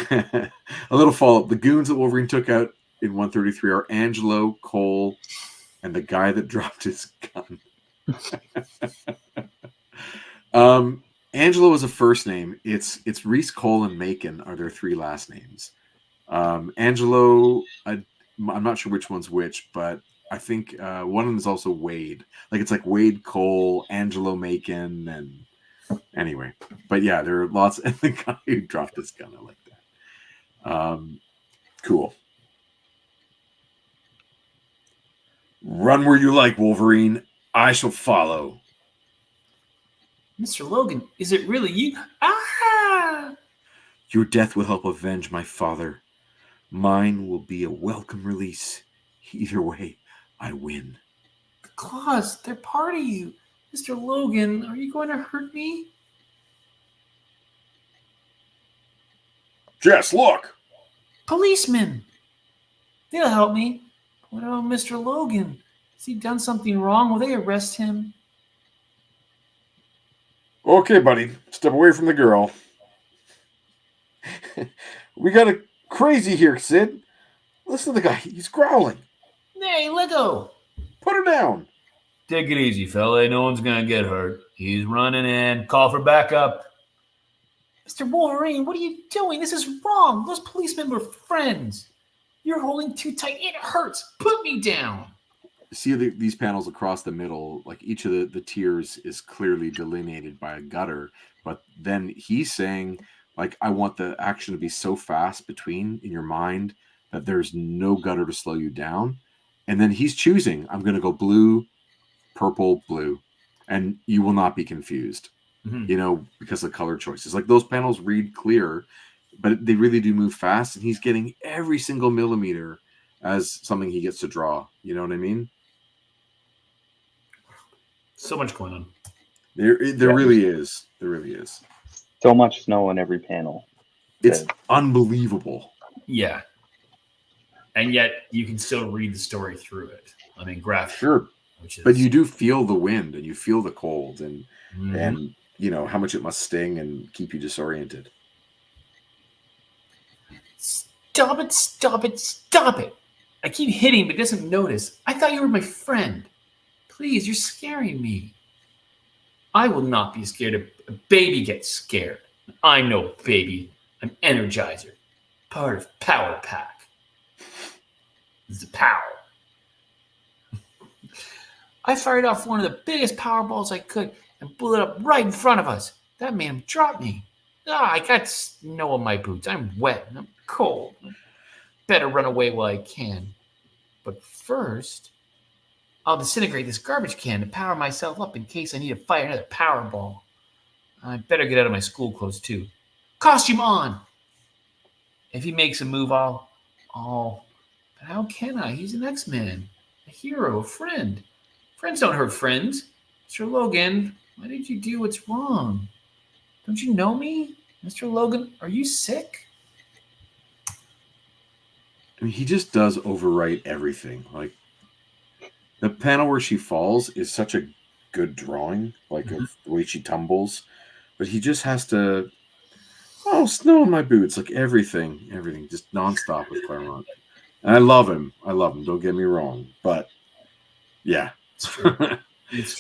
a little follow-up. The goons that Wolverine took out in 133 are Angelo, Cole, and the guy that dropped his gun. Angelo is a first name. It's Reese, Cole, and Macon are their three last names. Angelo, I'm not sure which one's which, but I think one of them is also Wade. Like, it's like Wade, Cole, Angelo, Macon, and anyway. But yeah, there are lots. And the guy who dropped his gun, I like that. Cool. Run where you like, Wolverine. I shall follow. Mr. Logan, is it really you? Ah! Your death will help avenge my father. Mine will be a welcome release. Either way, I win. The claws, they're part of you. Mr. Logan, are you going to hurt me? Jess, look! Policeman! They'll help me. What about Mr. Logan? Has he done something wrong? Will they arrest him? Okay, buddy. Step away from the girl. We got a crazy here, Sid. Listen to the guy. He's growling. Hey, let go. Put her down. Take it easy, fella. No one's going to get hurt. He's running in. Call for backup. Mr. Wolverine, what are you doing? This is wrong. Those policemen were friends. You're holding too tight. It hurts. Put me down. See these panels across the middle, like each of the tiers is clearly delineated by a gutter, but then he's saying, like, I want the action to be so fast between in your mind that there's no gutter to slow you down. And then he's choosing, I'm going to go blue, purple, blue, and you will not be confused, because of color choices. Like, those panels read clear, but they really do move fast, and he's getting every single millimeter as something he gets to draw. You know what I mean? So much going on. There really is. There really is. So much snow in every panel. It's unbelievable. Yeah. And yet you can still read the story through it. I mean, graphic. Sure. But you do feel the wind and you feel the cold and how much it must sting and keep you disoriented. Stop it, stop it, stop it. I keep hitting, but he doesn't notice. I thought you were my friend. Please, you're scaring me. I will not be scared if a baby gets scared. I'm no baby. I'm Energizer. Part of Power Pack. This is the power. I fired off one of the biggest power balls I could and blew it up right in front of us. That made him drop me. I got snow on my boots. I'm wet and I'm cold. Better run away while I can. But first, I'll disintegrate this garbage can to power myself up in case I need to fire another power ball. I better get out of my school clothes too. Costume on! If he makes a move, But how can I? He's an X-Men. A hero, a friend. Friends don't hurt friends. Mr. Logan, why did you do what's wrong? Don't you know me? Mr. Logan, are you sick? I mean, he just does overwrite everything. Like, the panel where she falls is such a good drawing, like of the way she tumbles. But he just has to, snow in my boots, like everything, just nonstop with Claremont. And I love him. Don't get me wrong, but yeah, it's true. As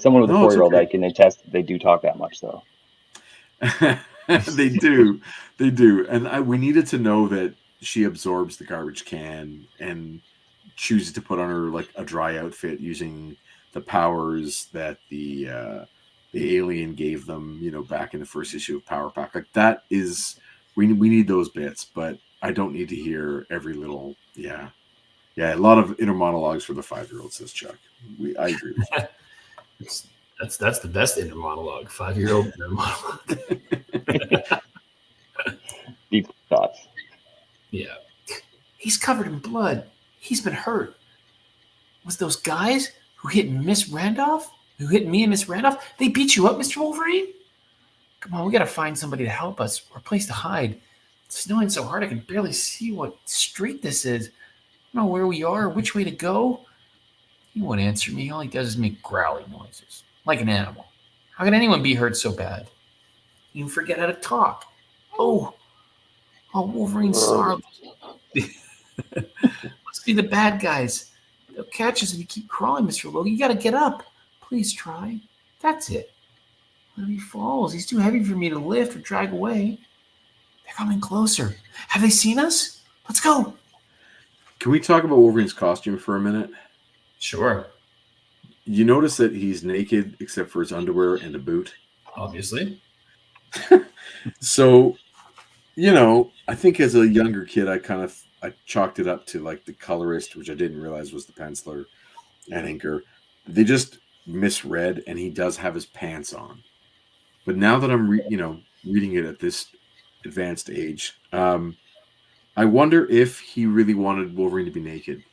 someone with a 4-year-old, I can attest they do talk that much, though. They do, and we needed to know that she absorbs the garbage can and chooses to put on her like a dry outfit using the powers that the alien gave them, back in the first issue of Power Pack. Like, that is, we need those bits, but I don't need to hear every little, a lot of inner monologues for the 5-year-old, says Chuck. I agree with that. That's the best inner monologue, 5-year-old inner monologue. Deep thoughts. Yeah. He's covered in blood. He's been hurt. Was those guys who hit Miss Randolph? Who hit me and Miss Randolph? They beat you up, Mr. Wolverine? Come on, we gotta find somebody to help us or a place to hide. It's snowing so hard I can barely see what street this is. I don't know where we are or which way to go. He won't answer me. All he does is make growling noises, like an animal. How can anyone be hurt so bad? You forget how to talk. Oh, Wolverine's sorry. Must be the bad guys. They'll catch us if you keep crawling, Mr. Logan. You got to get up. Please try. That's it. When he falls, he's too heavy for me to lift or drag away. They're coming closer. Have they seen us? Let's go. Can we talk about Wolverine's costume for a minute? Sure. You notice that he's naked except for his underwear and a boot? Obviously. So, I think as a younger kid, I chalked it up to like the colorist, which I didn't realize was the penciler and inker. They just misread, and he does have his pants on. But now that I'm reading it at this advanced age, I wonder if he really wanted Wolverine to be naked.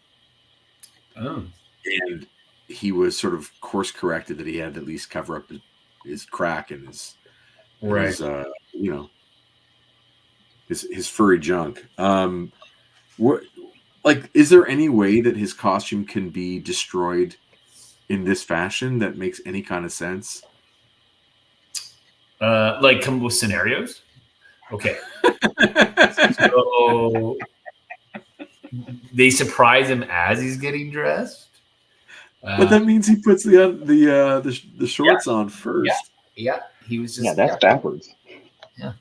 Oh. And he was sort of course corrected that he had to at least cover up his crack and his right. His, his furry junk. What, like, is there any way that his costume can be destroyed in this fashion that makes any kind of sense? Like, come with scenarios. Okay. So they surprise him as he's getting dressed. But that means he puts the shorts on first. Yeah, he was just. That's backwards. Yeah.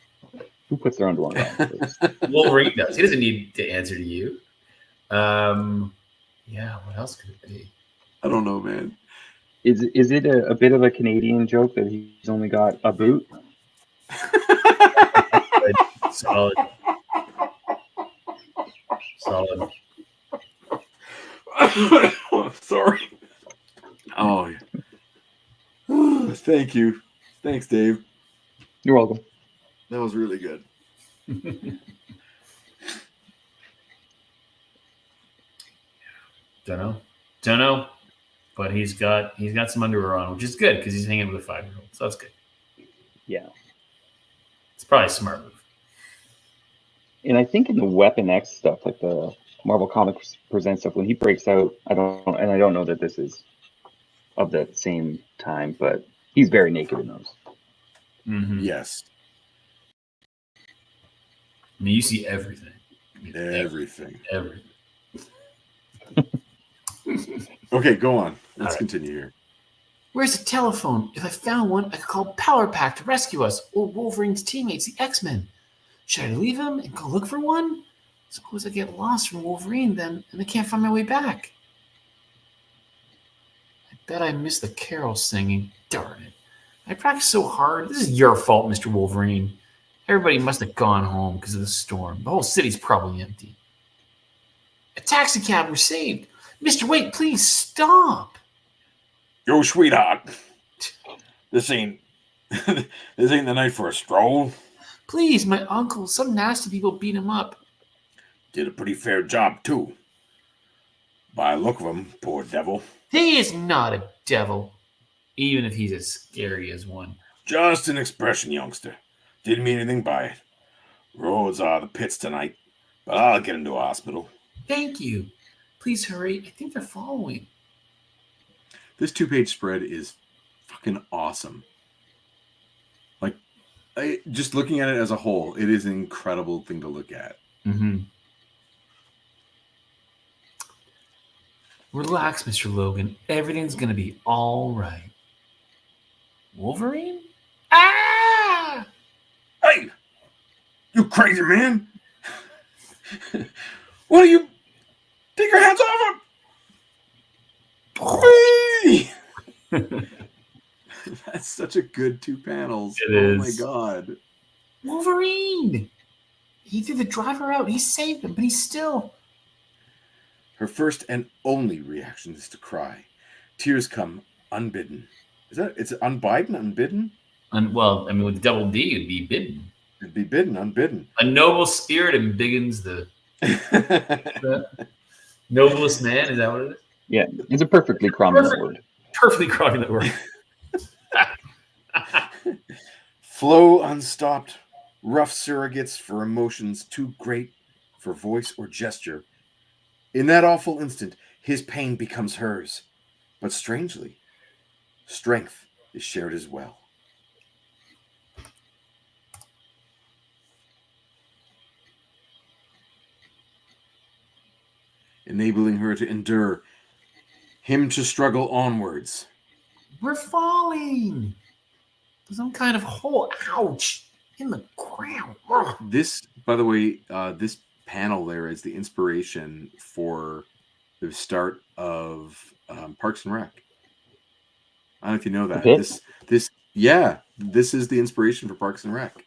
Who puts their underwear on first? Wolverine does. He doesn't need to answer to you. Yeah. What else could it be? I don't know, man. Is it a bit of a Canadian joke that he's only got a boot? Solid. Sorry. Oh, yeah. Thank you. Thanks, Dave. You're welcome. That was really good. Don't know. But he's got some underwear on, which is good because he's hanging with a 5-year-old. So that's good. Yeah. It's probably a smart move. And I think in the Weapon X stuff, like the Marvel Comics Presents stuff, when he breaks out, I don't know that this is of that same time, but he's very naked in those. Mm-hmm. Yes. I mean, you see everything. Everything. Everything. Okay, go on. Let's continue here. Where's the telephone? If I found one, I could call Power Pack to rescue us, or Wolverine's teammates, the X-Men. Should I leave him and go look for one? Suppose I get lost from Wolverine then, and I can't find my way back. I bet I missed the carol singing. Darn it. I practiced so hard. This is your fault, Mr. Wolverine. Everybody must have gone home because of the storm. The whole city's probably empty. A taxi cab was saved. Mr. Wait, please stop. Yo, sweetheart. This ain't the night for a stroll. Please, my uncle. Some nasty people beat him up. Did a pretty fair job, too. By the look of him, poor devil. He is not a devil. Even if he's as scary as one. Just an expression, youngster. Didn't mean anything by it. Roads are the pits tonight, but I'll get him to a hospital. Thank you. Please hurry. I think they're following. This 2-page spread is fucking awesome. Like, just looking at it as a whole, it is an incredible thing to look at. Mm-hmm. Relax, Mr. Logan. Everything's going to be all right. Wolverine? Ah! Hey! You crazy man! What are you... Take your hands off him! That's such a good 2 panels. It is. My God. Wolverine! He threw the driver out. He saved him, but he's still... Her first and only reaction is to cry. Tears come unbidden. It's unbidden, unbidden? Well, I mean, with double D, it'd be bidden. It'd be bidden, unbidden. A noble spirit embiggens the noblest man. Is that what it is? Yeah, it's a perfectly prominent word. Perfectly crocking that word. Flow unstopped, rough surrogates for emotions too great for voice or gesture. In that awful instant, his pain becomes hers. But strangely, strength is shared as well. Enabling her to endure, him to struggle onwards. We're falling. Some kind of hole. Ouch. In the ground. Ugh. This, by the way, this panel there is the inspiration for the start of Parks and Rec. I don't know if you know that. Okay. This is the inspiration for Parks and Rec.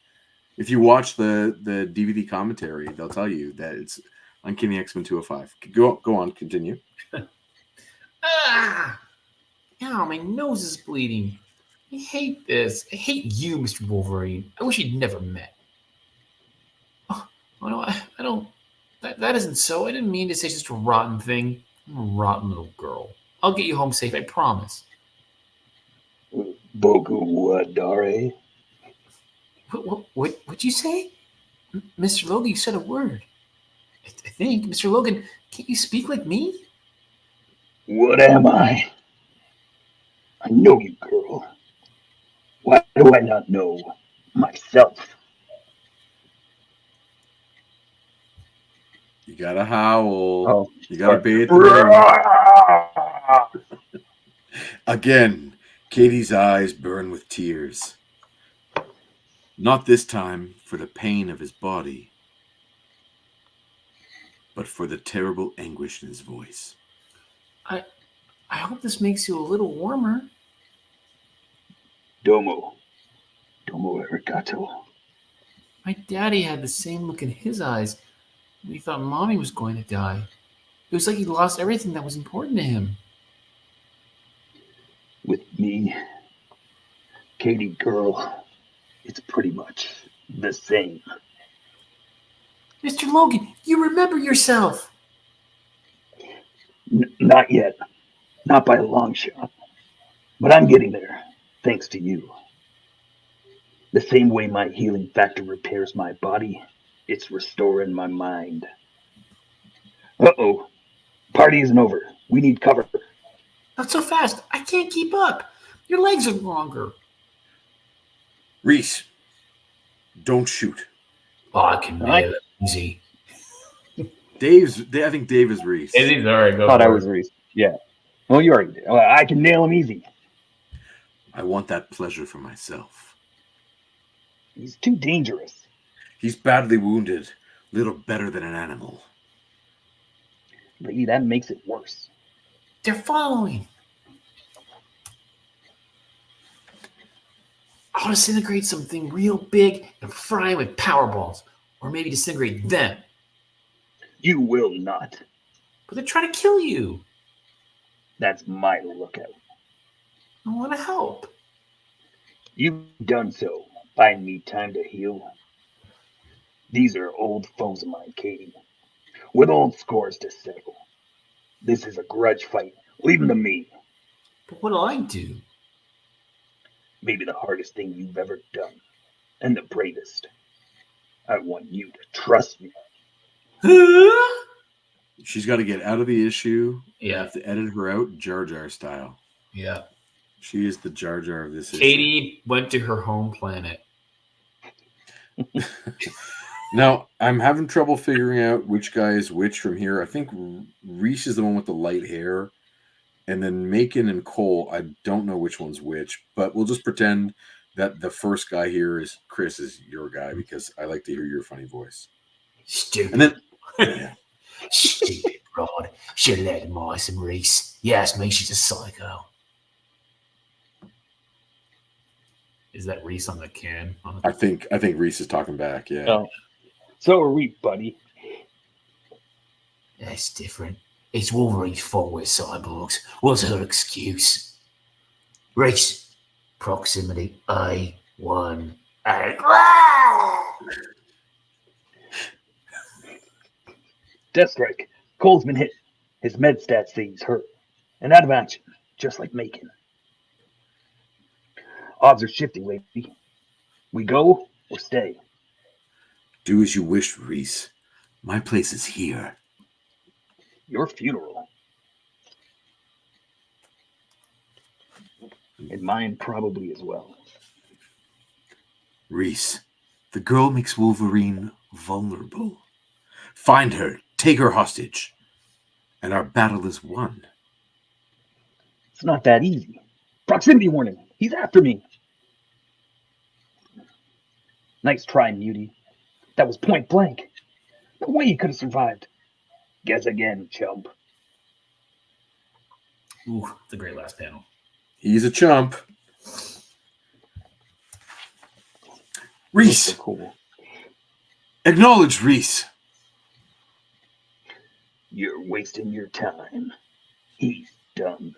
If you watch the DVD commentary, they'll tell you that it's Uncanny X-Men 205. Go on, continue. Ah! Ow, my nose is bleeding. I hate this. I hate you, Mr. Wolverine. I wish you'd never met. Oh no, I don't. That isn't so. I didn't mean to say such a rotten thing. I'm a rotten little girl. I'll get you home safe, I promise. Bogu Wadare. What'd you say? Mr. Logan, you said a word. I think. Mr. Logan, can't you speak like me? What am I? I know you, girl. Why do I not know myself? You gotta howl. Oh, You gotta sorry. bathe the vein. Again, Katie's eyes burn with tears. Not this time for the pain of his body, but for the terrible anguish in his voice. I hope this makes you a little warmer. Domo arigato. My daddy had the same look in his eyes. We thought Mommy was going to die. It was like he lost everything that was important to him. With me, Katie girl, it's pretty much the same. Mr. Logan, you remember yourself. Not yet. Not by a long shot. But I'm getting there, thanks to you. The same way my healing factor repairs my body, it's restoring my mind. Uh-oh. Party isn't over. We need cover. Not so fast. I can't keep up. Your legs are longer. Reese, don't shoot. Oh, I can nail it easy. I think Dave is Reese. He's all right. Go Thought for I it. was Reese. Yeah. Well, you already did. I can nail him easy. I want that pleasure for myself. He's too dangerous. He's badly wounded, little better than an animal. Lady, that makes it worse. They're following. I'll disintegrate something real big and fry it with power balls. Or maybe disintegrate them. You will not. But they're trying to kill you. That's my lookout. I want to help. You've done so. Buying me time to heal. These are old foes of mine, Katie. With old scores to settle. This is a grudge fight. Leave them to me. But what'll I do? Maybe the hardest thing you've ever done. And the bravest. I want you to trust me. She's got to get out of the issue. You Yeah. have to edit her out Jar Jar style. Yeah. She is the Jar Jar of this issue. Katie went to her home planet. Now, I'm having trouble figuring out which guy is which from here. I think Reese is the one with the light hair. And then Macon and Cole, I don't know which one's which. But we'll just pretend that the first guy here is Chris is your guy because I like to hear your funny voice. Stupid. And then, yeah. Stupid broad. Should let him ice and Reese. You ask me, she's a psycho. Is that Reese on the can? I think Reese is talking back. Yeah. Oh. So are we, buddy. That's different. It's Wolverine's fault we're cyborgs. What's her excuse? Reese. Proximity A1. Deathstrike. Cole's been hit. His med stats say he's hurt. And out of action. Just like Macon. Odds are shifting, lady. We go or stay. Do as you wish, Reese. My place is here. Your funeral. And mine probably as well. Reese, the girl makes Wolverine vulnerable. Find her, take her hostage, and our battle is won. It's not that easy. Proximity warning. He's after me. Nice try, Muty. That was point blank. No way you could have survived. Guess again, chump. Ooh, it's a great last panel. He's a chump. Reese, So cool. acknowledge Reese. You're wasting your time. He's done.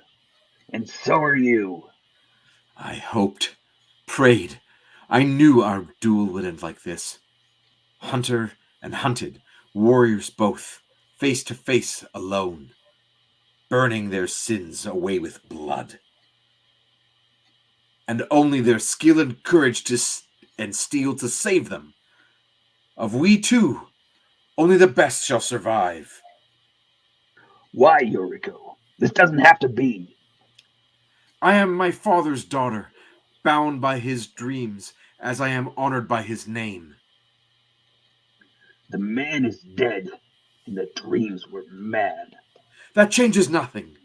And so are you. I hoped, prayed. I knew our duel would end like this. Hunter and hunted, warriors both, face to face alone, burning their sins away with blood. And only their skill and courage and steel to save them. Of we two, only the best shall survive. Why, Yuriko? This doesn't have to be. I am my father's daughter, bound by his dreams, as I am honored by his name. The man is dead, and the dreams were mad. That changes nothing.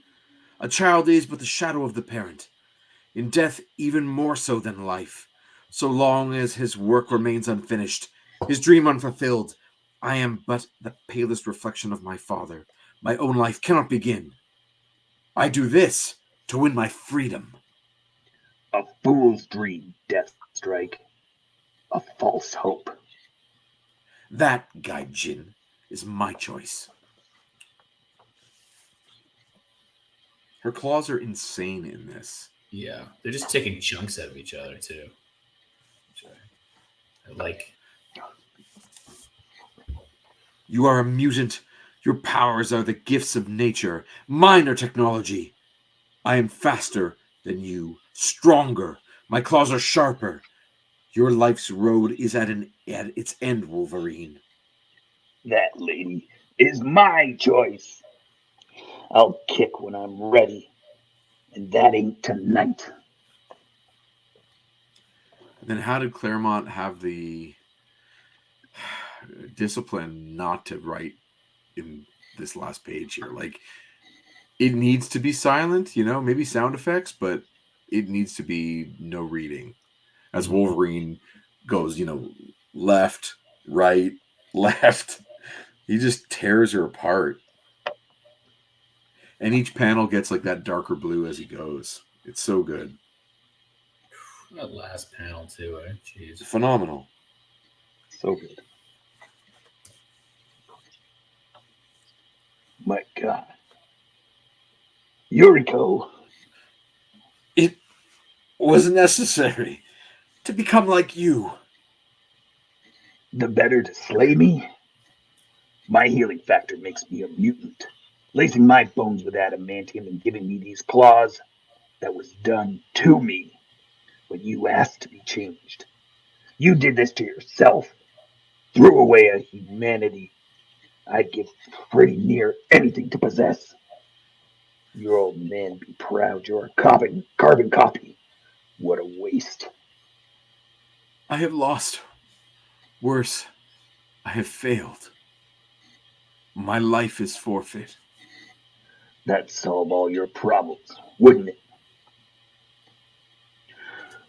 A child is but the shadow of the parent. In death, even more so than life. So long as his work remains unfinished, his dream unfulfilled, I am but the palest reflection of my father. My own life cannot begin. I do this to win my freedom. A fool's dream, Deathstrike. A false hope. That, Gaijin, is my choice. Her claws are insane in this. Yeah, they're just taking chunks out of each other too. Like, You are a mutant. Your powers are the gifts of nature. Mine are technology. I am faster than you, stronger. My claws are sharper. Your life's road is at its end, Wolverine. That lady is my choice. I'll kick when I'm ready, and that ain't tonight. Then how did Claremont have the discipline not to write in this last page here? Like, it needs to be silent, maybe sound effects, but it needs to be no reading. As Wolverine goes, left, right, left. He just tears her apart. And each panel gets like that darker blue as he goes. It's so good. that last panel too, eh? Jeez. It's phenomenal. So good. My God. Yuriko. It was necessary to become like you. The better to slay me? My healing factor makes me a mutant. Lacing my bones with adamantium and giving me these claws, that was done to me when you asked to be changed. You did this to yourself. Threw away a humanity I'd give pretty near anything to possess. Your old man be proud you're a carbon copy. What a waste. I have lost. Worse, I have failed. My life is forfeit. That'd solve all your problems, wouldn't it?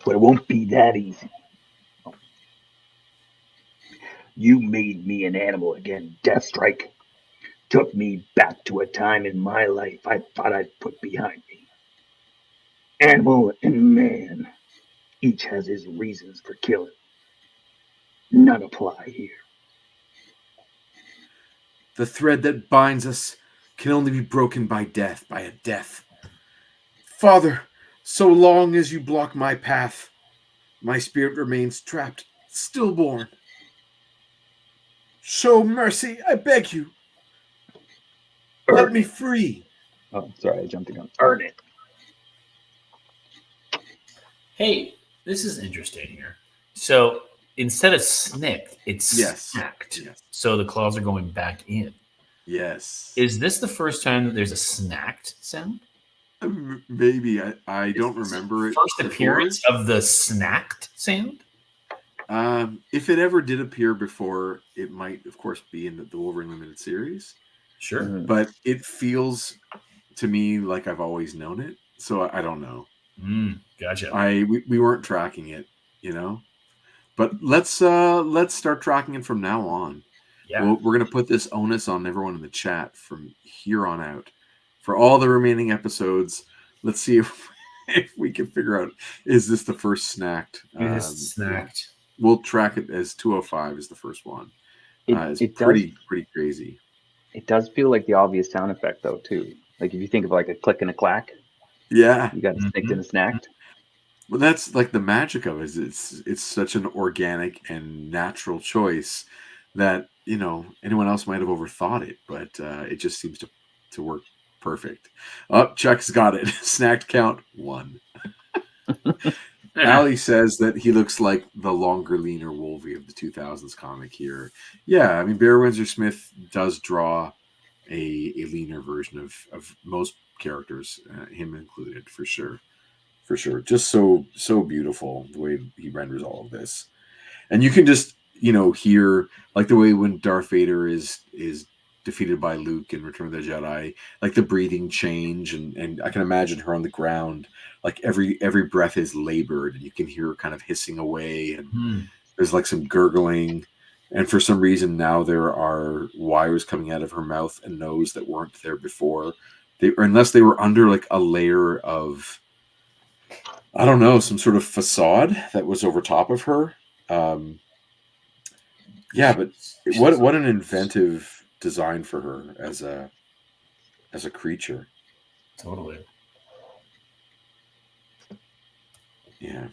But it won't be that easy. You made me an animal again, Deathstrike. Took me back to a time in my life I thought I'd put behind me. Animal and man, each has his reasons for killing. None apply here. The thread that binds us can only be broken by a death. Father, so long as you block my path, my spirit remains trapped, stillborn. Show mercy, I beg you. Let me free. Oh, sorry, I jumped the gun. Earn it. Hey, this is interesting here. So instead of snicked, it's snacked. Yes. So the claws are going back in. Yes. Is this the first time that there's a snacked sound? Maybe. I don't remember it. First appearance of the snacked sound? If it ever did appear before, it might, of course, be in the Wolverine Limited series. Sure. But it feels to me like I've always known it. So I don't know. Gotcha. We weren't tracking it, But let's start tracking it from now on. Yeah. We're going to put this onus on everyone in the chat from here on out. For all the remaining episodes, let's see if we can figure out, is this the first snacked? Snacked. We'll track it as 205 is the first one. It's pretty crazy. It does feel like the obvious sound effect, though, too. Like if you think of like a click and a clack, yeah, you got snicked and a snacked. Well, that's like the magic of it. It's such an organic and natural choice that anyone else might have overthought it, but it just seems to work perfect. Oh, Chuck's got it. Snacked count 1. Ali says that he looks like the longer, leaner Wolvie of the 2000s comic here. Yeah, I mean, Barry Windsor-Smith does draw a leaner version of most characters, him included, for sure. For sure. Just so beautiful the way he renders all of this. And you can just, hear, like, the way when Darth Vader is defeated by Luke in Return of the Jedi, like the breathing change, and I can imagine her on the ground, like every breath is labored, and you can hear her kind of hissing away, and there's like some gurgling, and for some reason now there are wires coming out of her mouth and nose that weren't there before, unless they were under like a layer of, I don't know, some sort of facade that was over top of her. Yeah, but what an inventive design for her as a creature. Totally. Yeah.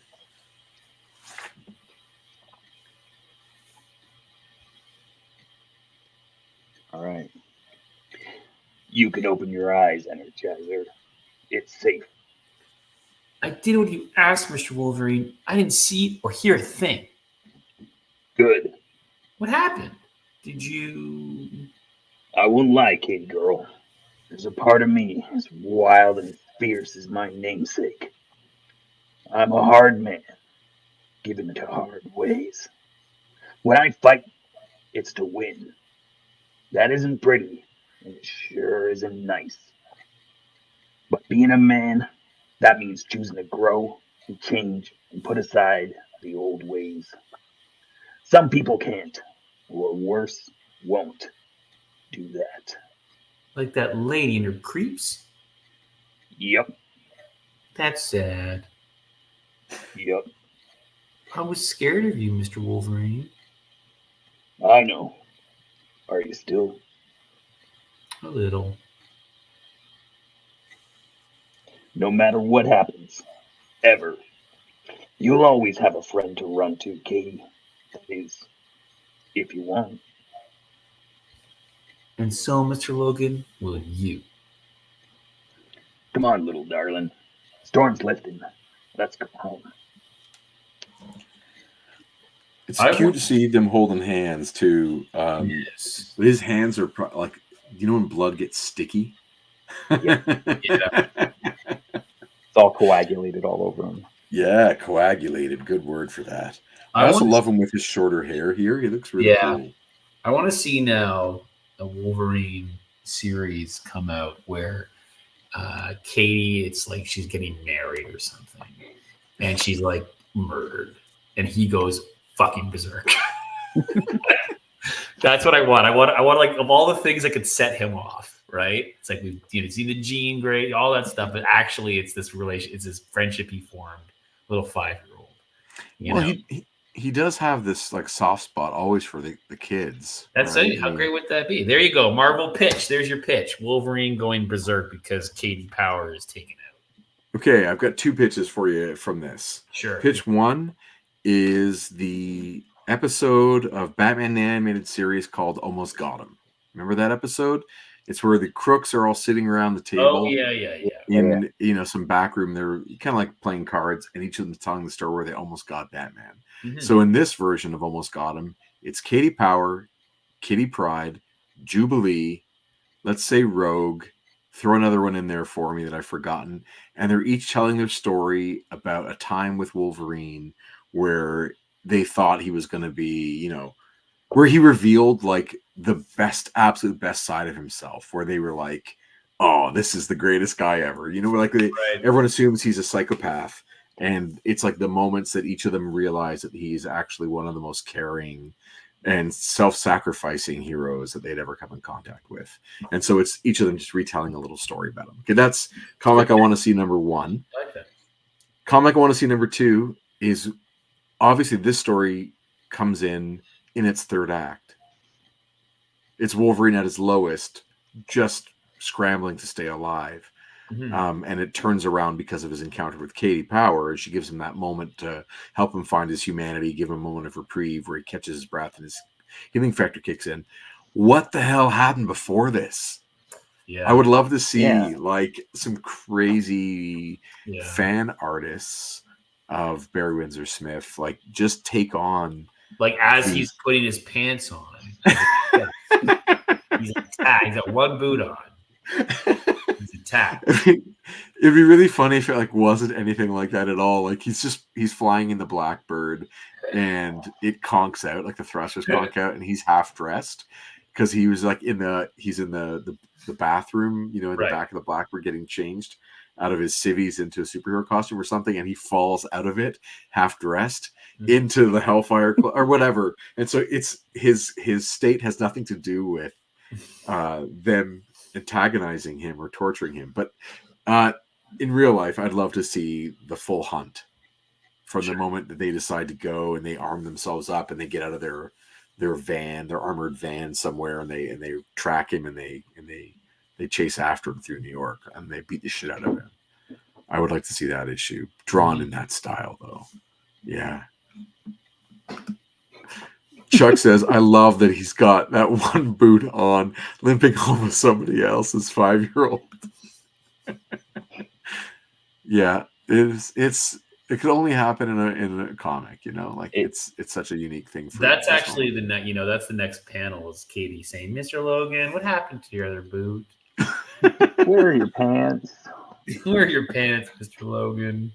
All right. You can open your eyes, Energizer. It's safe. I did what you asked, Mr. Wolverine. I didn't see or hear a thing. Good. What happened? Did you... I won't lie, kid girl. There's a part of me as wild and fierce as my namesake. I'm a hard man, given to hard ways. When I fight, it's to win. That isn't pretty, and it sure isn't nice. But being a man, that means choosing to grow and change and put aside the old ways. Some people can't, or worse, won't do that. Like that lady and her creeps? Yep, That's sad. yep, I was scared of you, Mr. Wolverine. I know. Are you still? A little. No matter what happens, ever, you'll always have a friend to run to, Katie. That is, if you want. And so, Mr. Logan, will you? Come on, little darling. Storm's lifting. Let's go home. It's cute to see them holding hands, too. Yes. His hands are like, when blood gets sticky? Yeah. It's all coagulated all over him. Yeah, coagulated. Good word for that. I also love him with his shorter hair here. He looks really cool. I want to see now a Wolverine series come out where Katie, it's like she's getting married or something, and she's like murdered, and he goes fucking berserk. That's what I want. I want like, of all the things that could set him off, right? It's like we've seen the Jean Grey, all that stuff, but actually it's this it's this friendship he formed, little 5-year-old. Well, he does have this like soft spot always for the kids. That's right? it. How great would that be? There you go. Marvel pitch. There's your pitch. Wolverine going berserk because Katie Power is taken out. Okay, I've got 2 pitches for you from this. Sure. Pitch 1 is the episode of Batman the Animated Series called Almost Got Him. Remember that episode? It's where the crooks are all sitting around the table. Oh, yeah. In some back room. They're kind of like playing cards, and each of them telling the story where they almost got Batman. Mm-hmm. So in this version of Almost Got Him, it's Katie Power, Kitty Pryde, Jubilee, let's say Rogue, throw another one in there for me that I've forgotten, and they're each telling their story about a time with Wolverine where they thought he was going to be, where he revealed like the absolute best side of himself, where they were like, oh, this is the greatest guy ever. Everyone assumes he's a psychopath. And it's like the moments that each of them realize that he's actually one of the most caring and self-sacrificing heroes that they'd ever come in contact with. And so it's each of them just retelling a little story about him. Okay, that's comic I want to see number 1. I like that. Comic I want to see number 2 is obviously this story comes in its 3rd act. It's Wolverine at his lowest, just scrambling to stay alive. Mm-hmm. And it turns around because of his encounter with Katie Power. She gives him that moment to help him find his humanity, give him a moment of reprieve where he catches his breath and his healing factor kicks in. What the hell happened before this? Yeah, I would love to see like some crazy Yeah. fan artists of Barry Windsor-Smith, like just take on Like as he's putting his pants on. He's attacked. He's got one boot on. He's attacked. It'd be really funny if it like wasn't anything like that at all. Like he's flying in the Blackbird and it conks out, like the thrusters conk out, and he's half dressed because he was like he's in the bathroom, in the back of the Blackbird getting changed out of his civvies into a superhero costume or something, and he falls out of it half dressed into the Hellfire or whatever. And so it's his state has nothing to do with them antagonizing him or torturing him. But in real life, I'd love to see the full hunt from the moment that they decide to go and they arm themselves up and they get out of their van, their armored van somewhere, and they track him and they chase after him through New York and they beat the shit out of him. I would like to see that issue drawn in that style, though. Yeah. Chuck says, I love that he's got that one boot on, limping home with somebody else's 5-year-old. Yeah, it could only happen in a comic, it's such a unique thing. That's actually that's the next panel is Katie saying, Mr. Logan, what happened to your other boot? Where are your pants? Where are your pants, Mr. Logan?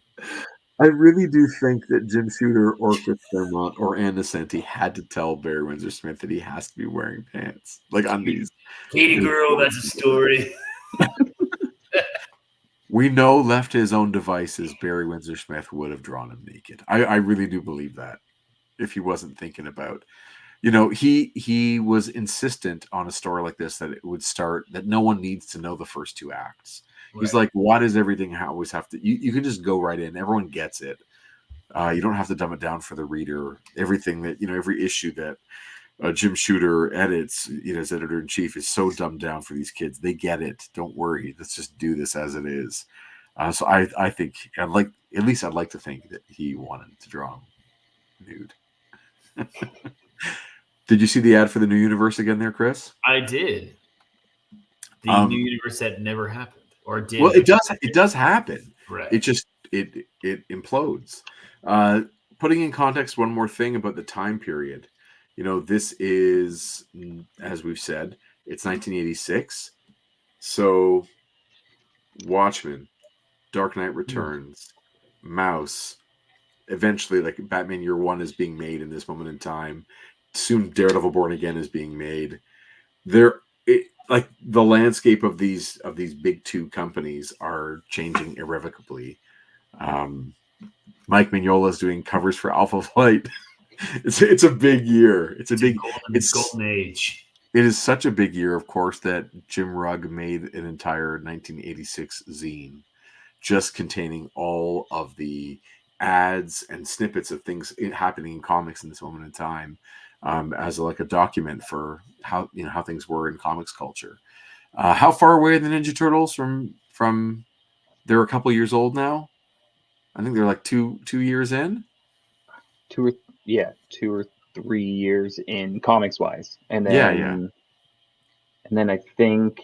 I really do think that Jim Shooter or Chris Claremont or Ann Nocenti had to tell Barry Windsor-Smith that he has to be wearing pants, like undies. Katie girl, that's a story. We know, left to his own devices, Barry Windsor-Smith would have drawn him naked. I really do believe that. If he wasn't thinking about, he was insistent on a story like this that it would start, that no one needs to know the first 2 acts. Right. He's like, why does everything always have to? You can just go right in. Everyone gets it. You don't have to dumb it down for the reader. Everything that every issue that Jim Shooter edits, as editor in chief, is so dumbed down for these kids. They get it. Don't worry. Let's just do this as it is. So I think I'd like to think that he wanted to draw him nude. Did you see the ad for the New Universe again there, Chris? I did. The New Universe that never happened. Or did. Well, it does happen. Right. It just it implodes. Putting in context one more thing about the time period. This is, as we've said, it's 1986. So Watchmen, Dark Knight Returns, Mouse, eventually like Batman Year One is being made in this moment in time. Soon Daredevil Born Again is being made. Like the landscape of these big 2 companies are changing irrevocably. Mike Mignola is doing covers for Alpha Flight. It's a big year. It's golden age. It is such a big year, of course, that Jim Rugg made an entire 1986 zine just containing all of the ads and snippets of things happening in comics in this moment in time. As a document for how things were in comics culture. How far away are the Ninja Turtles from? They're a couple years old now. I think they're like two years in. 2 or 3 years in comics wise, and then and then I think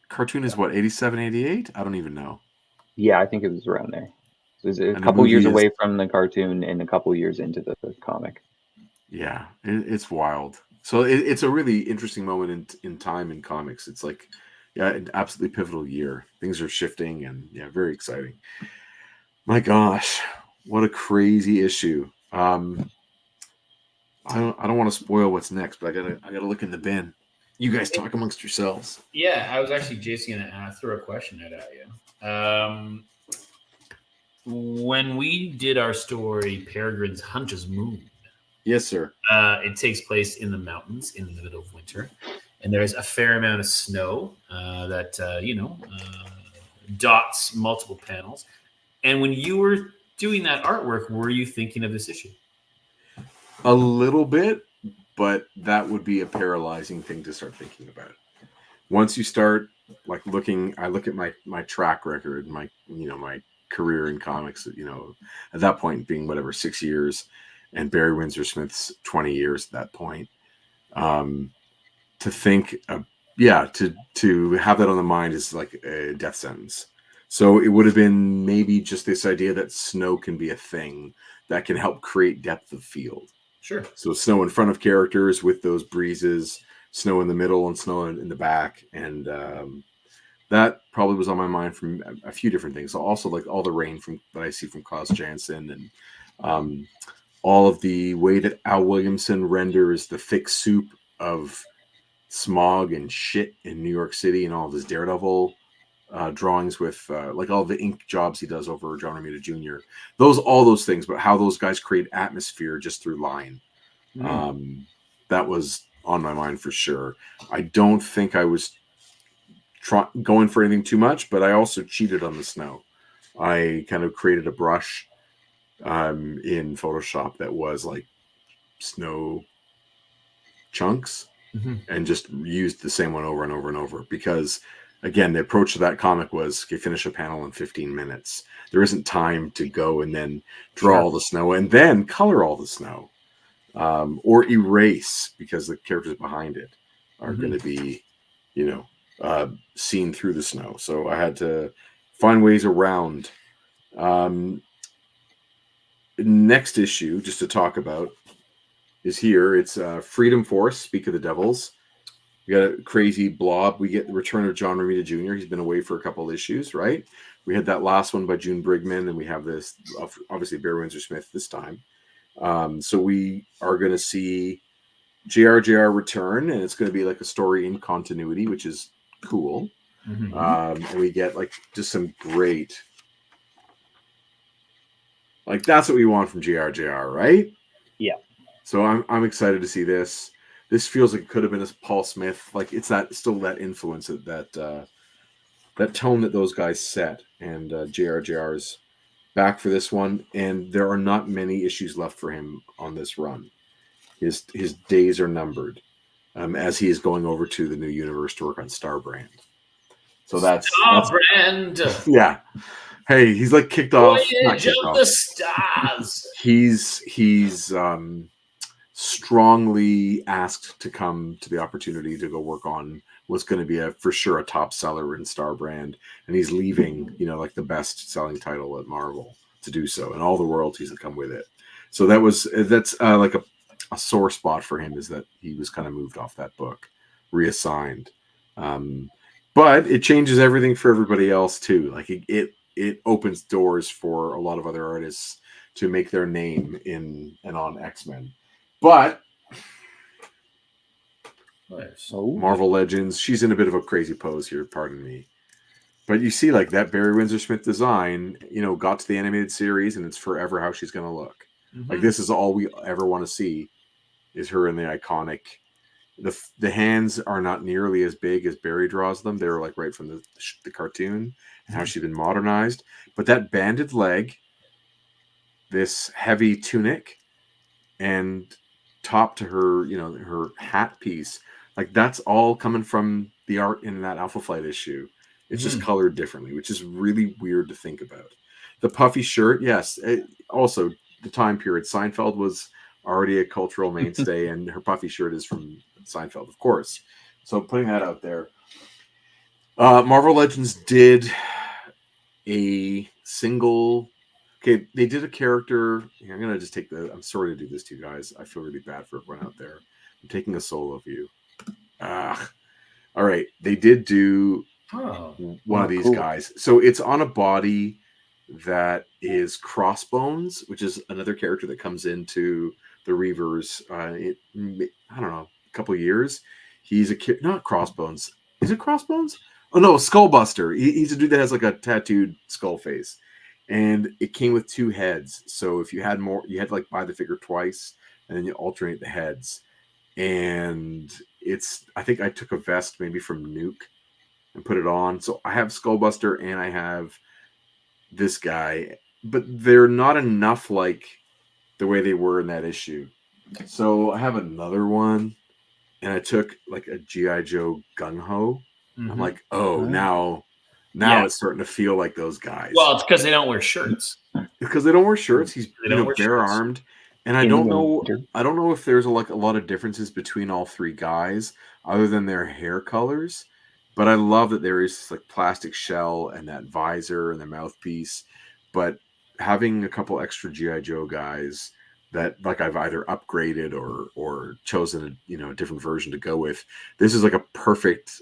cartoon is what 87, 88. I don't even know. Yeah, I think it was around there. It was a couple years away from the cartoon and a couple years into the comic. Yeah, it's wild. So it's a really interesting moment in time in comics. It's like, an absolutely pivotal year. Things are shifting and very exciting. My gosh, what a crazy issue. I don't want to spoil what's next, but I gotta look in the bin. You guys talk amongst yourselves. Yeah, I was actually Jason gonna throw a question at you. When we did our story, Peregrine's Hunter's Moon. Yes, sir. It takes place in the mountains in the middle of winter, and there's a fair amount of snow that dots multiple panels. And when you were doing that artwork, were you thinking of this issue? A little bit, but that would be a paralyzing thing to start thinking about. Once you start I look at my track record, my career in comics, at that point being 6 years. And Barry Windsor-Smith's 20 years at that point. To think, to have that on the mind is like a death sentence. So it would have been maybe just this idea that snow can be a thing that can help create depth of field. Sure. So snow in front of characters with those breezes, snow in the middle and snow in the back. And that probably was on my mind from a few different things. Also, like all the rain from that I see from Klaus Janson, and all of the way that Al Williamson renders the thick soup of smog and shit in New York City, and all of his Daredevil drawings with like all the ink jobs he does over John Romita Jr. All those things, but how those guys create atmosphere just through line. That was on my mind for sure. I don't think I was going for anything too much, but I also cheated on the snow. I kind of created a brush in Photoshop that was like snow chunks, and just used the same one over and over and over, because again, the approach to that comic was, okay, finish a panel in 15 minutes. There isn't time to go and then draw all the snow and then color all the snow, or erase, because the characters behind it are going to be, seen through the snow. So I had to find ways around. Next issue, just to talk about, is here. It's Freedom Force, Speak of the Devils. We got a crazy blob. We get the return of John Romita Jr. He's been away for a couple issues, right? We had that last one by June Brigman, and we have this, obviously, Barry Windsor-Smith this time. So we are going to see JRJR return, and it's going to be like a story in continuity, which is cool. And we get like just some great, like that's what we want from JRJR, right? Yeah. So I'm excited to see this. This feels like it could have been a Paul Smith. Like it's still that influence, that tone that those guys set. And JRJR's back for this one, and there are not many issues left for him on this run. His days are numbered, as he is going over to the new universe to work on Starbrand. So that's Starbrand. Yeah. Hey, he's like kicked off. Voyage of the Stars. He's strongly asked to come to the opportunity to go work on what's going to be for sure a top seller in Starbrand, and he's leaving, like the best selling title at Marvel to do so, and all the royalties that come with it. So that's like a sore spot for him, is that he was kind of moved off that book, reassigned. But it changes everything for everybody else too. Like it opens doors for a lot of other artists to make their name in and on X-Men. But Marvel Legends, she's in a bit of a crazy pose here, pardon me. But you see, like that Barry Windsor-Smith design, got to the animated series, and it's forever how she's going to look. Like this is all we ever want to see, is her in the iconic. The hands are not nearly as big as Barry draws them. They're like right from the cartoon and how she's been modernized. But that banded leg, this heavy tunic, and top to her, her hat piece, like that's all coming from the art in that Alpha Flight issue. It's just colored differently, which is really weird to think about. The puffy shirt, yes. Also, the time period, Seinfeld was already a cultural mainstay, and her puffy shirt is from Seinfeld, of course. So putting that out there. Marvel Legends did a single. Okay, they did a character. I'm gonna just take I'm sorry to do this to you guys. I feel really bad for everyone out there. I'm taking a solo view. All right, they did do one of these guys. So it's on a body that is Crossbones, which is another character that comes into the Reavers. I don't know, a couple of years. He's not Crossbones. Is it Crossbones? Oh no, Skullbuster. He's a dude that has like a tattooed skull face. And it came with two heads. So if you had more, you had to like buy the figure twice, and then you alternate the heads. And I think I took a vest maybe from Nuke and put it on. So I have Skullbuster and I have this guy, but they're not enough like the way they were in that issue. So I have another one, and I took like a G.I. Joe Gung Ho. I'm like, now it's starting to feel like those guys. Well, it's because they don't wear shirts. Because they don't wear shirts. He's bare armed, and I don't know if there's a lot of differences between all three guys, other than their hair colors. But I love that there is this like plastic shell and that visor and the mouthpiece. But having a couple extra GI Joe guys that like I've either upgraded or chosen a different version to go with. This is like a perfect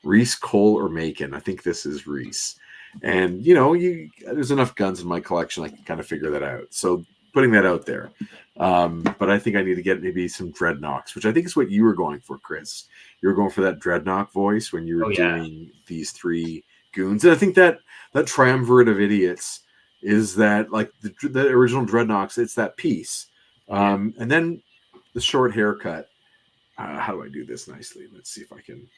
Reese, Cole, or Macon. I think this is Reese. And there's enough guns in my collection I can kind of figure that out. So putting that out there. But I think I need to get maybe some Dreadnoks, which I think is what you were going for, Chris. You were going for that Dreadnok voice when you were doing these three goons. And I think that triumvirate of idiots is that like the original Dreadnoks, it's that piece. And then the short haircut. How do I do this nicely? Let's see if I can.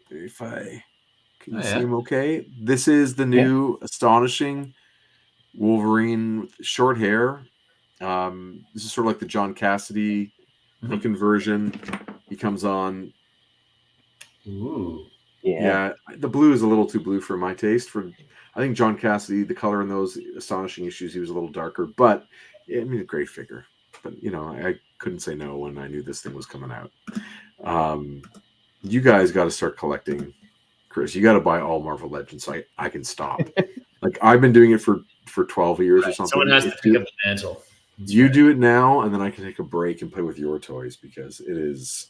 Can you see him okay? This is the new astonishing Wolverine with short hair. This is sort of like the John Cassidy looking version. He comes on. Ooh. Yeah, the blue is a little too blue for my taste. I think John Cassidy, the color in those astonishing issues, he was a little darker, but I mean, a great figure. But I couldn't say no when I knew this thing was coming out. You guys got to start collecting, Chris. You got to buy all Marvel Legends so I can stop. Like I've been doing it for 12 years or something. Someone has to pick up the mantle. You do it now, and then I can take a break and play with your toys because it is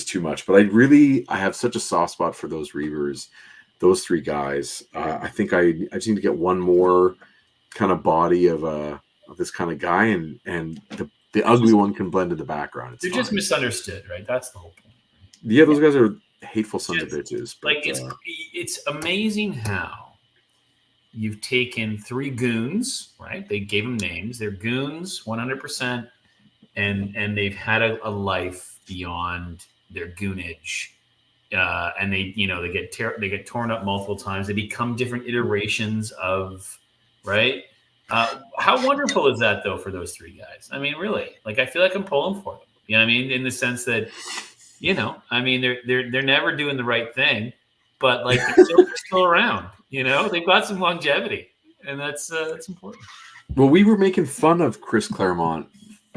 too much. But I have such a soft spot for those Reavers, those three guys. I think I just need to get one more kind of body of this kind of guy, and the ugly one can blend in the background. They're just misunderstood, right? That's the whole point. Yeah, those guys are hateful sons of bitches. But, like it's amazing how you've taken three goons, right? They gave them names. They're goons, 100%, and they've had a life beyond their goonage, and they get torn up multiple times. They become different iterations of, right? How wonderful is that though for those three guys? I mean, really, like I feel like I'm pulling for them. You know what I mean? In the sense that, I mean, they're never doing the right thing, but like they're still around. They've got some longevity, and that's important. Well, we were making fun of Chris Claremont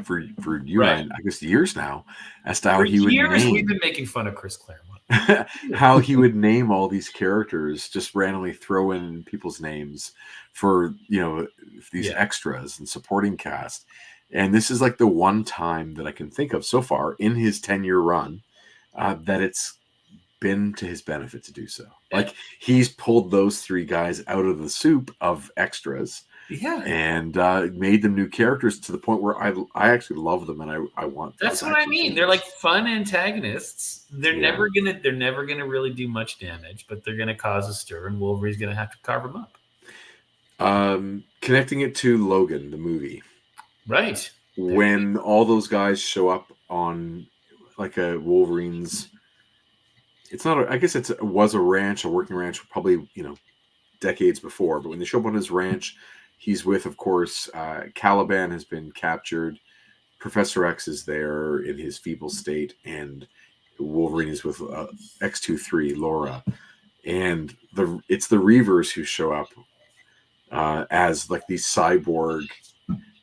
for you and I guess years now as to how we've been making fun of Chris Claremont. How he would name all these characters, just randomly throw in people's names for these extras and supporting cast. And this is like the one time that I can think of so far in his 10-year run that it's been to his benefit to do so. Like he's pulled those three guys out of the soup of extras, and made them new characters to the point where I actually love them, and I want. That's what I mean. They're like fun antagonists. They're never gonna really do much damage, but they're gonna cause a stir, and Wolverine's gonna have to carve them up. Connecting it to Logan, the movie, right? When all those guys show up on like a Wolverine's. It's not. I guess it was a ranch, a working ranch, probably decades before. But when they show up on his ranch, he's with, of course, Caliban has been captured. Professor X is there in his feeble state, and Wolverine is with X-23, Laura, and it's the Reavers who show up as like these cyborg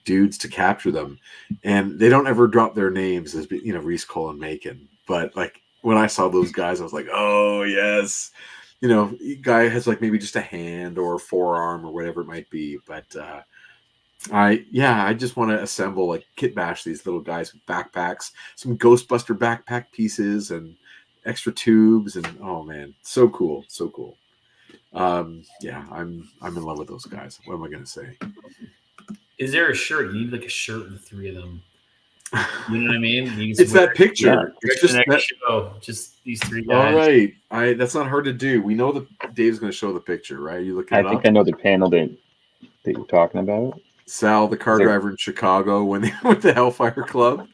dudes to capture them, and they don't ever drop their names as Reese, Cole, and Macon, but like. When I saw those guys, I was like, "Oh yes," guy has like maybe just a hand or a forearm or whatever it might be. But I just want to assemble like kit bash these little guys with backpacks, some Ghostbuster backpack pieces, and extra tubes, and oh man, so cool, so cool. I'm in love with those guys. What am I gonna say? Is there a shirt? You need like a shirt with the three of them. You know what I mean? It's that picture. Yeah, it's just these three guys. All right. That's not hard to do. We know that Dave's going to show the picture, right? You looking it up? I think I know the panel that you're talking about. Sal, the car driver in Chicago, when they went to Hellfire Club.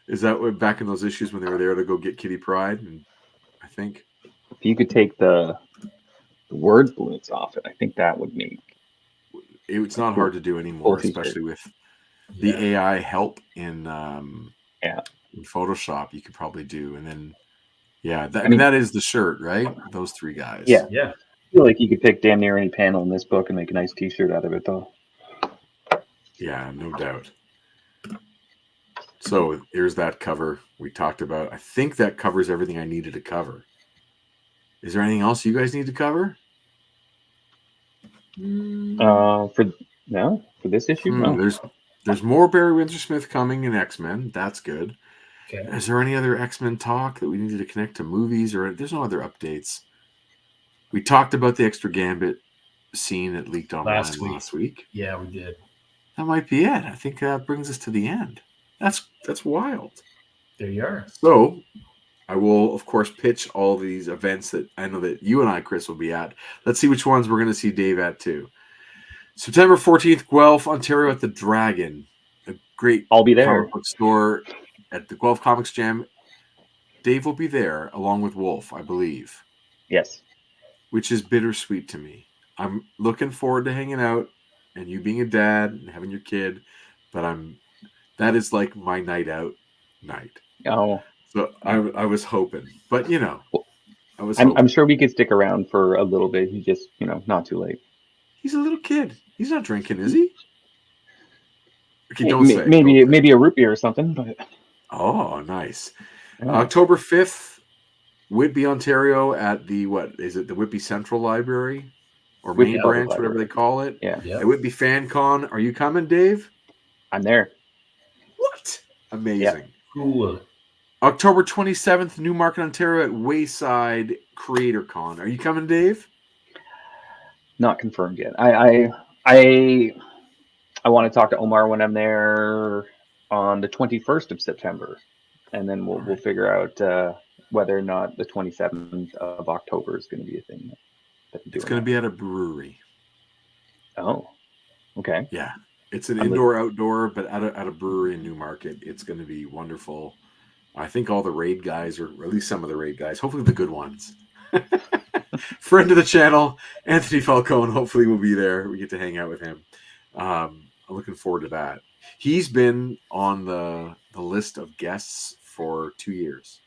Is that what, back in those issues when they were there to go get Kitty Pryde? And I think if you could take the word balloons off it, I think that would make it's not hard to do anymore, especially with the AI help in Photoshop. You could probably do, and then I mean that is the shirt, right? Those three guys. Yeah. I feel like you could pick damn near any panel in this book and make a nice T-shirt out of it, though. Yeah, no doubt. So here's that cover we talked about. I think that covers everything I needed to cover. Is there anything else you guys need to cover? For this issue? No. There's more Barry Windsor-Smith coming in X-Men. That's good. Okay. Is there any other X-Men talk that we needed to connect to movies, or there's no other updates? We talked about the extra Gambit scene that leaked online last week. Yeah, we did. That might be it. I think that brings us to the end. That's wild. There you are. So I will, of course, pitch all these events that I know that you and I, Chris, will be at. Let's see which ones we're going to see Dave at too. September 14th, Guelph, Ontario at the Dragon. A great I'll be there. comic book store at the Guelph Comics Jam. Dave will be there along with Wolf, I believe. Yes. Which is bittersweet to me. I'm looking forward to hanging out and you being a dad and having your kid, but that is like my night out night. Oh. So I was hoping, but I'm sure we could stick around for a little bit. He's just, not too late. He's a little kid. He's not drinking, is he? Okay, maybe a root beer or something. But oh, nice. Yeah. October 5th, Whitby, Ontario, at the the Whitby Central Library or Whitby Main Branch, whatever they call it. Yeah. At Whitby Fan Con. Are you coming, Dave? I'm there. What? Amazing. Yeah. Cool. October 27th, Newmarket, Ontario, at Wayside Creator Con. Are you coming, Dave? Not confirmed yet. I want to talk to Omar when I'm there on the 21st of September, and then we'll figure out whether or not the 27th of October is going to be a thing. It's going to be at a brewery. Oh, okay. Yeah, it's an indoor-outdoor, but at a brewery in Newmarket. It's going to be wonderful. I think all the raid guys, or at least some of the raid guys, hopefully the good ones. Friend of the channel, Anthony Falcone, hopefully will be there. We get to hang out with him. I'm looking forward to that. He's been on the list of guests for 2 years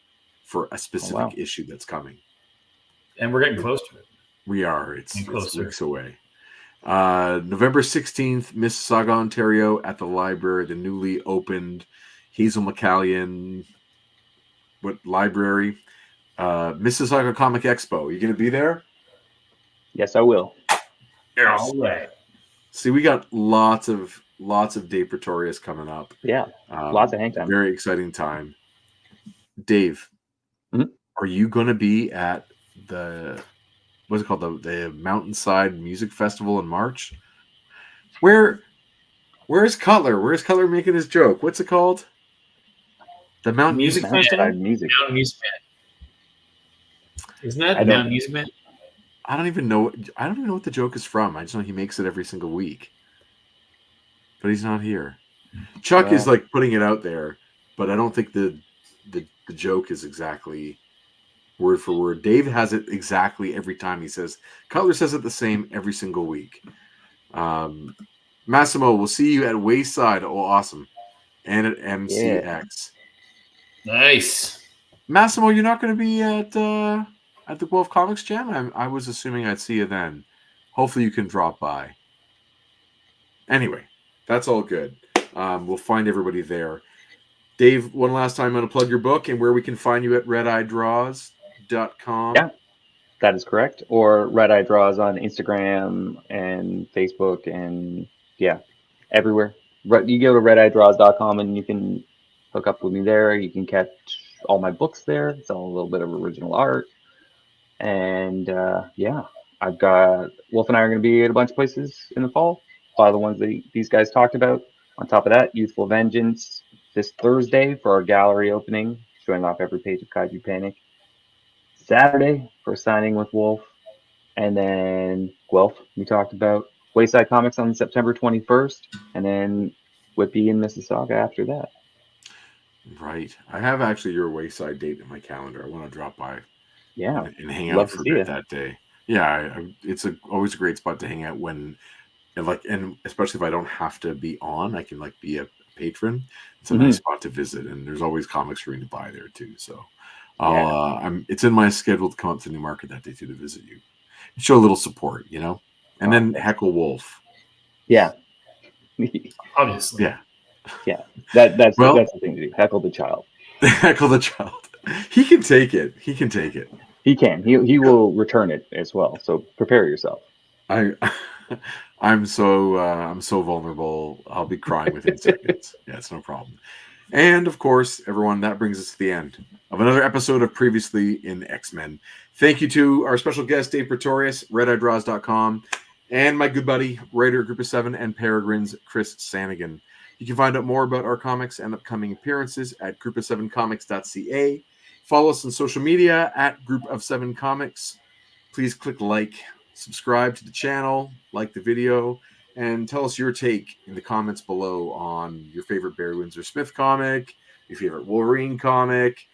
for a specific issue that's coming. And we're getting close to it. We are. It's weeks away. November 16th, Mississauga, Ontario, at the library, the newly opened Hazel McCallion library. Mississauga Comic Expo. You going to be there? Yes, I will. Yes. All right. See, we got lots of Dave Praetorius coming up. Yeah, lots of hang time. Very exciting time. Dave, are you going to be at what's it called? The Mountainside Music Festival in March? Where's Cutler? Where's Cutler making his joke? What's it called? The Mountain Music Festival? Music. Mountain Music Band. Isn't that the Mountain Music Band? I don't even know what the joke is from. I just know he makes it every single week. But he's not here. Chuck is like putting it out there, but I don't think the joke is exactly word for word. Dave has it exactly every time he says. Cutler says it the same every single week. Massimo, we'll see you at Wayside. Oh, awesome. And at MCX. Nice. Massimo, you're not going to be at the Guelph Comics Jam? I was assuming I'd see you then. Hopefully you can drop by. Anyway, that's all good. We'll find everybody there. Dave, one last time, I'm going to plug your book and where we can find you at redeyedraws.com. Yeah, that is correct. Or Red Eye Draws on Instagram and Facebook and, everywhere. You go to redeyedraws.com and you can hook up with me there. You can catch all my books there. It's all a little bit of original art. And I've got Wolf and I are going to be at a bunch of places in the fall. A lot of the ones that these guys talked about. On top of that, Youthful Vengeance this Thursday for our gallery opening, showing off every page of Kaiju Panic. Saturday for signing with Wolf. And then Guelph, we talked about. Wayside Comics on September 21st. And then Whitby in Mississauga after that. Right. I have actually your Wayside date in my calendar. I want to drop by. Yeah. And hang out for a bit that day. Yeah, it's always a great spot to hang out when, and especially if I don't have to be on, I can be a patron. It's a nice spot to visit, and there's always comics for you to buy there too. So, it's in my schedule to come up to Newmarket that day too to visit you, show a little support, and then heckle Wolf. Yeah, obviously. Yeah. That's the thing to do. Heckle the child. Heckle the child. He can take it. He can. He will return it as well. So prepare yourself. I'm so vulnerable. I'll be crying within seconds. Yeah, it's no problem. And of course, everyone, that brings us to the end of another episode of Previously in X-Men. Thank you to our special guest, Dave Praetorius, RedEyeDraws.com, and my good buddy, writer at Group of Seven and Peregrine's Chris Sanagan. You can find out more about our comics and upcoming appearances at group-of-7comics.ca. Follow us on social media at Group of Seven Comics. Please click like, subscribe to the channel, like the video, and tell us your take in the comments below on your favorite Barry Windsor-Smith comic, your favorite Wolverine comic,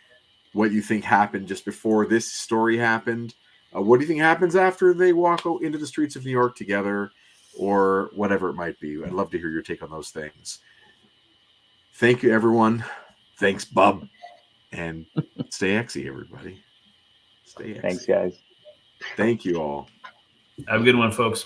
what you think happened just before this story happened. What do you think happens after they walk into the streets of New York together, or whatever it might be? I'd love to hear your take on those things. Thank you, everyone. Thanks, Bub. And stay Xy, everybody. Stay Xy. Thanks, guys. Thank you all. Have a good one, folks.